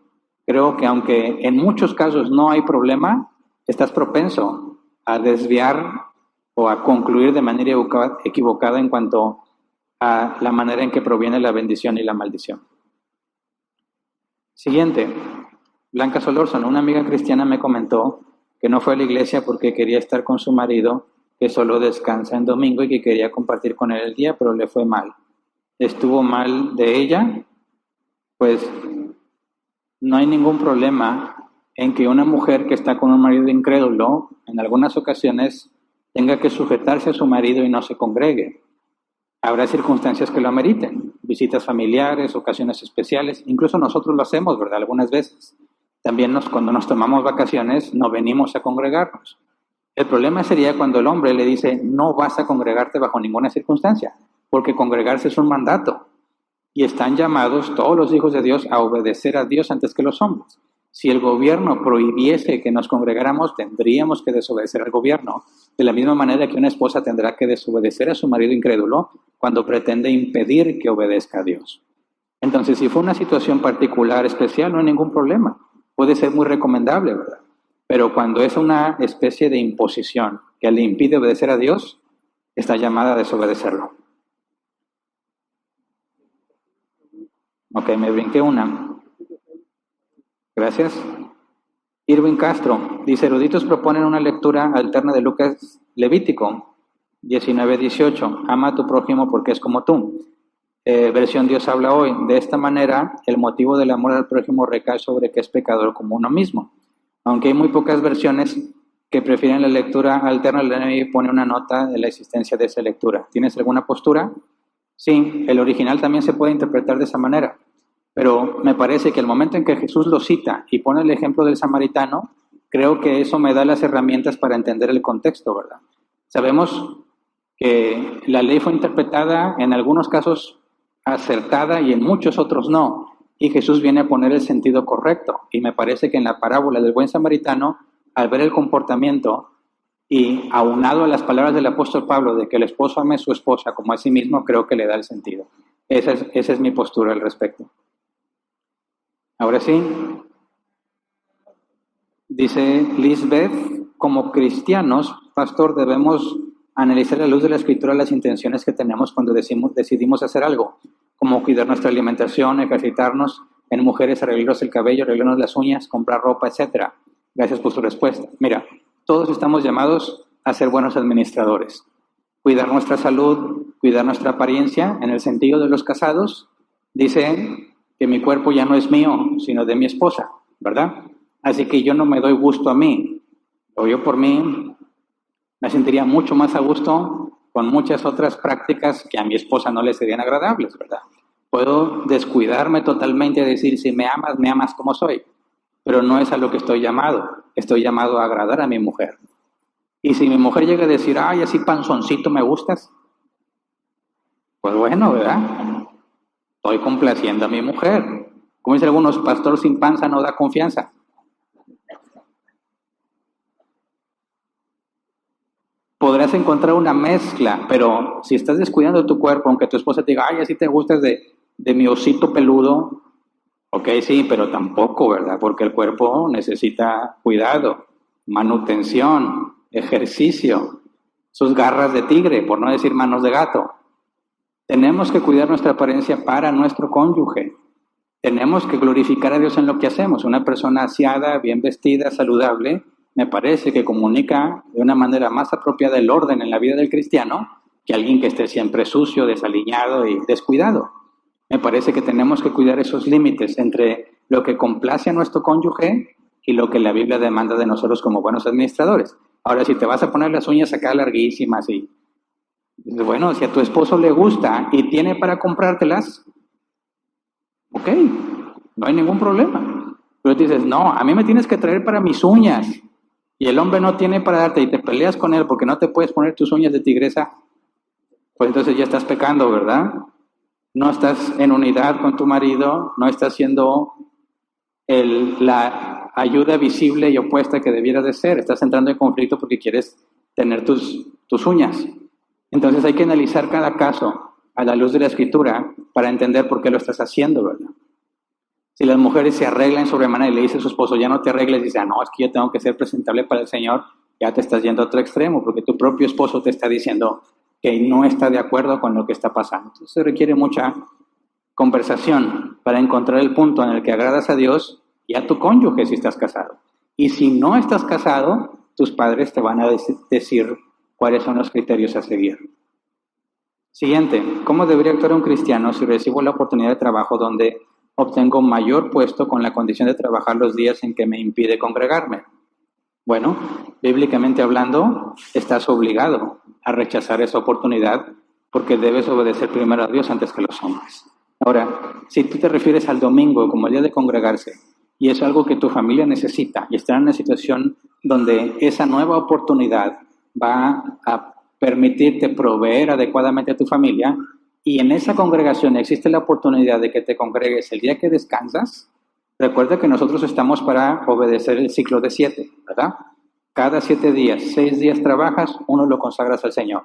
creo que aunque en muchos casos no hay problema, estás propenso a desviar o a concluir de manera equivocada en cuanto a la manera en que proviene la bendición y la maldición. Siguiente, Blanca Solórzano, una amiga cristiana me comentó que no fue a la iglesia porque quería estar con su marido, que solo descansa en domingo y que quería compartir con él el día, pero le fue mal. ¿Estuvo mal de ella? Pues no hay ningún problema en que una mujer que está con un marido incrédulo, en algunas ocasiones, tenga que sujetarse a su marido y no se congregue. Habrá circunstancias que lo ameriten, visitas familiares, ocasiones especiales, incluso nosotros lo hacemos, ¿verdad? Algunas veces. También cuando nos tomamos vacaciones, no venimos a congregarnos. El problema sería cuando el hombre le dice, no vas a congregarte bajo ninguna circunstancia, porque congregarse es un mandato. Y están llamados todos los hijos de Dios a obedecer a Dios antes que los hombres. Si el gobierno prohibiese que nos congregáramos, tendríamos que desobedecer al gobierno, de la misma manera que una esposa tendrá que desobedecer a su marido incrédulo cuando pretende impedir que obedezca a Dios. Entonces, si fue una situación particular, especial, no hay ningún problema. Puede ser muy recomendable, ¿verdad? Pero cuando es una especie de imposición que le impide obedecer a Dios, está llamada a desobedecerlo. Ok, me brinqué una. Gracias. Irving Castro dice, eruditos proponen una lectura alterna de Lucas Levítico 19:18. Ama a tu prójimo porque es como tú. Versión Dios habla hoy. De esta manera, el motivo del amor al prójimo recae sobre que es pecador como uno mismo. Aunque hay muy pocas versiones que prefieren la lectura alterna, el NBI pone una nota de la existencia de esa lectura. ¿Tienes alguna postura? Sí, el original también se puede interpretar de esa manera. Pero me parece que el momento en que Jesús lo cita y pone el ejemplo del samaritano, creo que eso me da las herramientas para entender el contexto, ¿verdad? Sabemos que la ley fue interpretada en algunos casos acertada y en muchos otros no. Y Jesús viene a poner el sentido correcto. Y me parece que en la parábola del buen samaritano, al ver el comportamiento y aunado a las palabras del apóstol Pablo de que el esposo ame a su esposa como a sí mismo, creo que le da el sentido. Esa es mi postura al respecto. Ahora sí, dice Lisbeth, como cristianos, pastor, debemos analizar a la luz de la escritura las intenciones que tenemos cuando decidimos hacer algo, como cuidar nuestra alimentación, ejercitarnos, en mujeres arreglarnos el cabello, arreglarnos las uñas, comprar ropa, etc. Gracias por su respuesta. Mira, todos estamos llamados a ser buenos administradores, cuidar nuestra salud, cuidar nuestra apariencia, en el sentido de los casados, dice que mi cuerpo ya no es mío, sino de mi esposa, ¿verdad? Así que yo no me doy gusto a mí, o yo por mí me sentiría mucho más a gusto con muchas otras prácticas que a mi esposa no le serían agradables, ¿verdad? Puedo descuidarme totalmente y decir, si me amas como soy, pero no es a lo que estoy llamado a agradar a mi mujer. Y si mi mujer llega a decir, ay, así panzoncito me gustas, pues bueno, ¿verdad? Estoy complaciendo a mi mujer. Como dicen algunos, pastor sin panza no da confianza. Podrás encontrar una mezcla, pero si estás descuidando tu cuerpo, aunque tu esposa te diga, ay, así te gustas de mi osito peludo, ok, sí, pero tampoco, ¿verdad? Porque el cuerpo necesita cuidado, manutención, ejercicio, sus garras de tigre, por no decir manos de gato. Tenemos que cuidar nuestra apariencia para nuestro cónyuge. Tenemos que glorificar a Dios en lo que hacemos. Una persona aseada, bien vestida, saludable, me parece que comunica de una manera más apropiada el orden en la vida del cristiano que alguien que esté siempre sucio, desaliñado y descuidado. Me parece que tenemos que cuidar esos límites entre lo que complace a nuestro cónyuge y lo que la Biblia demanda de nosotros como buenos administradores. Ahora, si te vas a poner las uñas acá larguísimas y, bueno, si a tu esposo le gusta y tiene para comprártelas, ok, no hay ningún problema. Pero tú dices, no, a mí me tienes que traer para mis uñas. Y el hombre no tiene para darte y te peleas con él porque no te puedes poner tus uñas de tigresa, pues entonces ya estás pecando, ¿verdad? No estás en unidad con tu marido, no estás siendo la ayuda visible y opuesta que debiera de ser. Estás entrando en conflicto porque quieres tener tus uñas. Entonces hay que analizar cada caso a la luz de la escritura para entender por qué lo estás haciendo, ¿verdad? Si las mujeres se arreglan sobremanera y le dice a su esposo, ya no te arregles, y dice, no, es que yo tengo que ser presentable para el Señor, ya te estás yendo a otro extremo, porque tu propio esposo te está diciendo que no está de acuerdo con lo que está pasando. Entonces se requiere mucha conversación para encontrar el punto en el que agradas a Dios y a tu cónyuge si estás casado. Y si no estás casado, tus padres te van a decir cuáles son los criterios a seguir. Siguiente, ¿cómo debería actuar un cristiano si recibo la oportunidad de trabajo donde obtengo mayor puesto con la condición de trabajar los días en que me impide congregarme? Bueno, bíblicamente hablando, estás obligado a rechazar esa oportunidad porque debes obedecer primero a Dios antes que los hombres. Ahora, si tú te refieres al domingo como el día de congregarse y es algo que tu familia necesita y está en una situación donde esa nueva oportunidad va a permitirte proveer adecuadamente a tu familia, y en esa congregación existe la oportunidad de que te congregues el día que descansas, recuerda que nosotros estamos para obedecer el ciclo de 7, ¿verdad? Cada 7 días, 6 días trabajas, 1 lo consagras al Señor.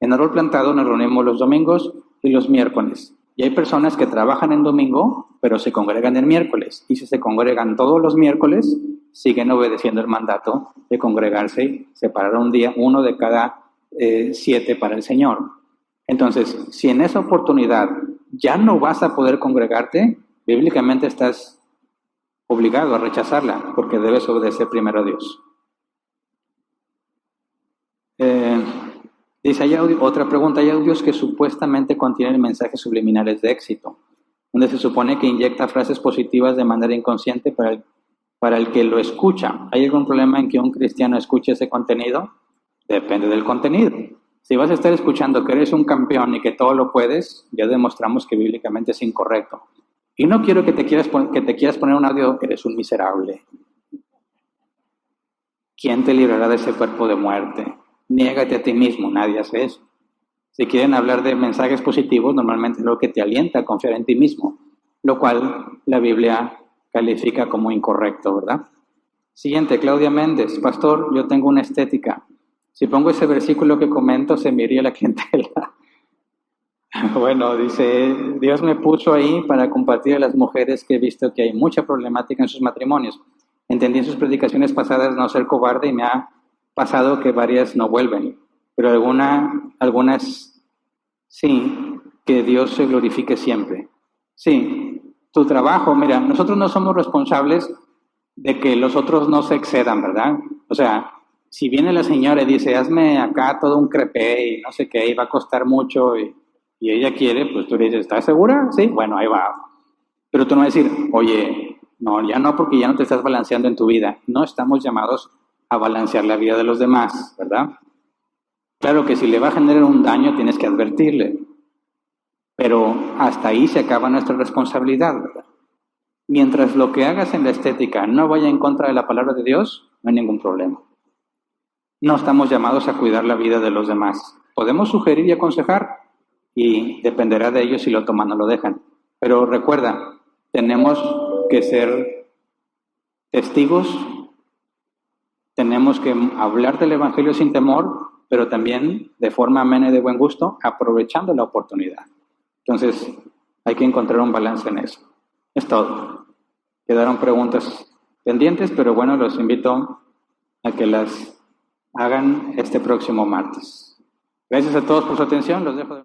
En Árbol Plantado nos reunimos los domingos y los miércoles. Y hay personas que trabajan en domingo, pero se congregan el miércoles. Y si se congregan todos los miércoles, siguen obedeciendo el mandato de congregarse y separar un día, 1 de cada 7 para el Señor. Entonces, si en esa oportunidad ya no vas a poder congregarte, bíblicamente estás obligado a rechazarla porque debes obedecer primero a Dios. Dice, otra pregunta, hay audios que supuestamente contienen mensajes subliminales de éxito, donde se supone que inyecta frases positivas de manera inconsciente para el que lo escucha. ¿Hay algún problema en que un cristiano escuche ese contenido? Depende del contenido. Si vas a estar escuchando que eres un campeón y que todo lo puedes, ya demostramos que bíblicamente es incorrecto. Y no quiero que te quieras poner un audio, eres un miserable. ¿Quién te librará de ese cuerpo de muerte? Niégate a ti mismo, nadie hace eso. Si quieren hablar de mensajes positivos, normalmente es lo que te alienta a confiar en ti mismo, lo cual la Biblia califica como incorrecto, ¿verdad? Siguiente, Claudia Méndez. Pastor, yo tengo una estética. Si pongo ese versículo que comento, se me iría la clientela. Bueno, dice, Dios me puso ahí para compartir a las mujeres que he visto que hay mucha problemática en sus matrimonios. Entendí en sus predicaciones pasadas no ser cobarde y me ha pasado que varias no vuelven, pero algunas sí, que Dios se glorifique siempre. Sí, tu trabajo, mira, nosotros no somos responsables de que los otros no se excedan, ¿verdad? O sea, si viene la señora y dice, hazme acá todo un crepé y no sé qué, y va a costar mucho y ella quiere, pues tú le dices, ¿estás segura? Sí, bueno, ahí va. Pero tú no vas a decir, oye, no, ya no, porque ya no te estás balanceando en tu vida. No estamos llamados a balancear la vida de los demás, ¿verdad? Claro que si le va a generar un daño, tienes que advertirle. Pero hasta ahí se acaba nuestra responsabilidad, ¿verdad? Mientras lo que hagas en la estética no vaya en contra de la palabra de Dios, no hay ningún problema. No estamos llamados a cuidar la vida de los demás. Podemos sugerir y aconsejar y dependerá de ellos si lo toman o lo dejan. Pero recuerda, tenemos que ser testigos, tenemos que hablar del Evangelio sin temor, pero también de forma amena y de buen gusto, aprovechando la oportunidad. Entonces, hay que encontrar un balance en eso. Es todo. Quedaron preguntas pendientes, pero bueno, los invito a que las hagan este próximo martes. Gracias a todos por su atención. Los dejo de...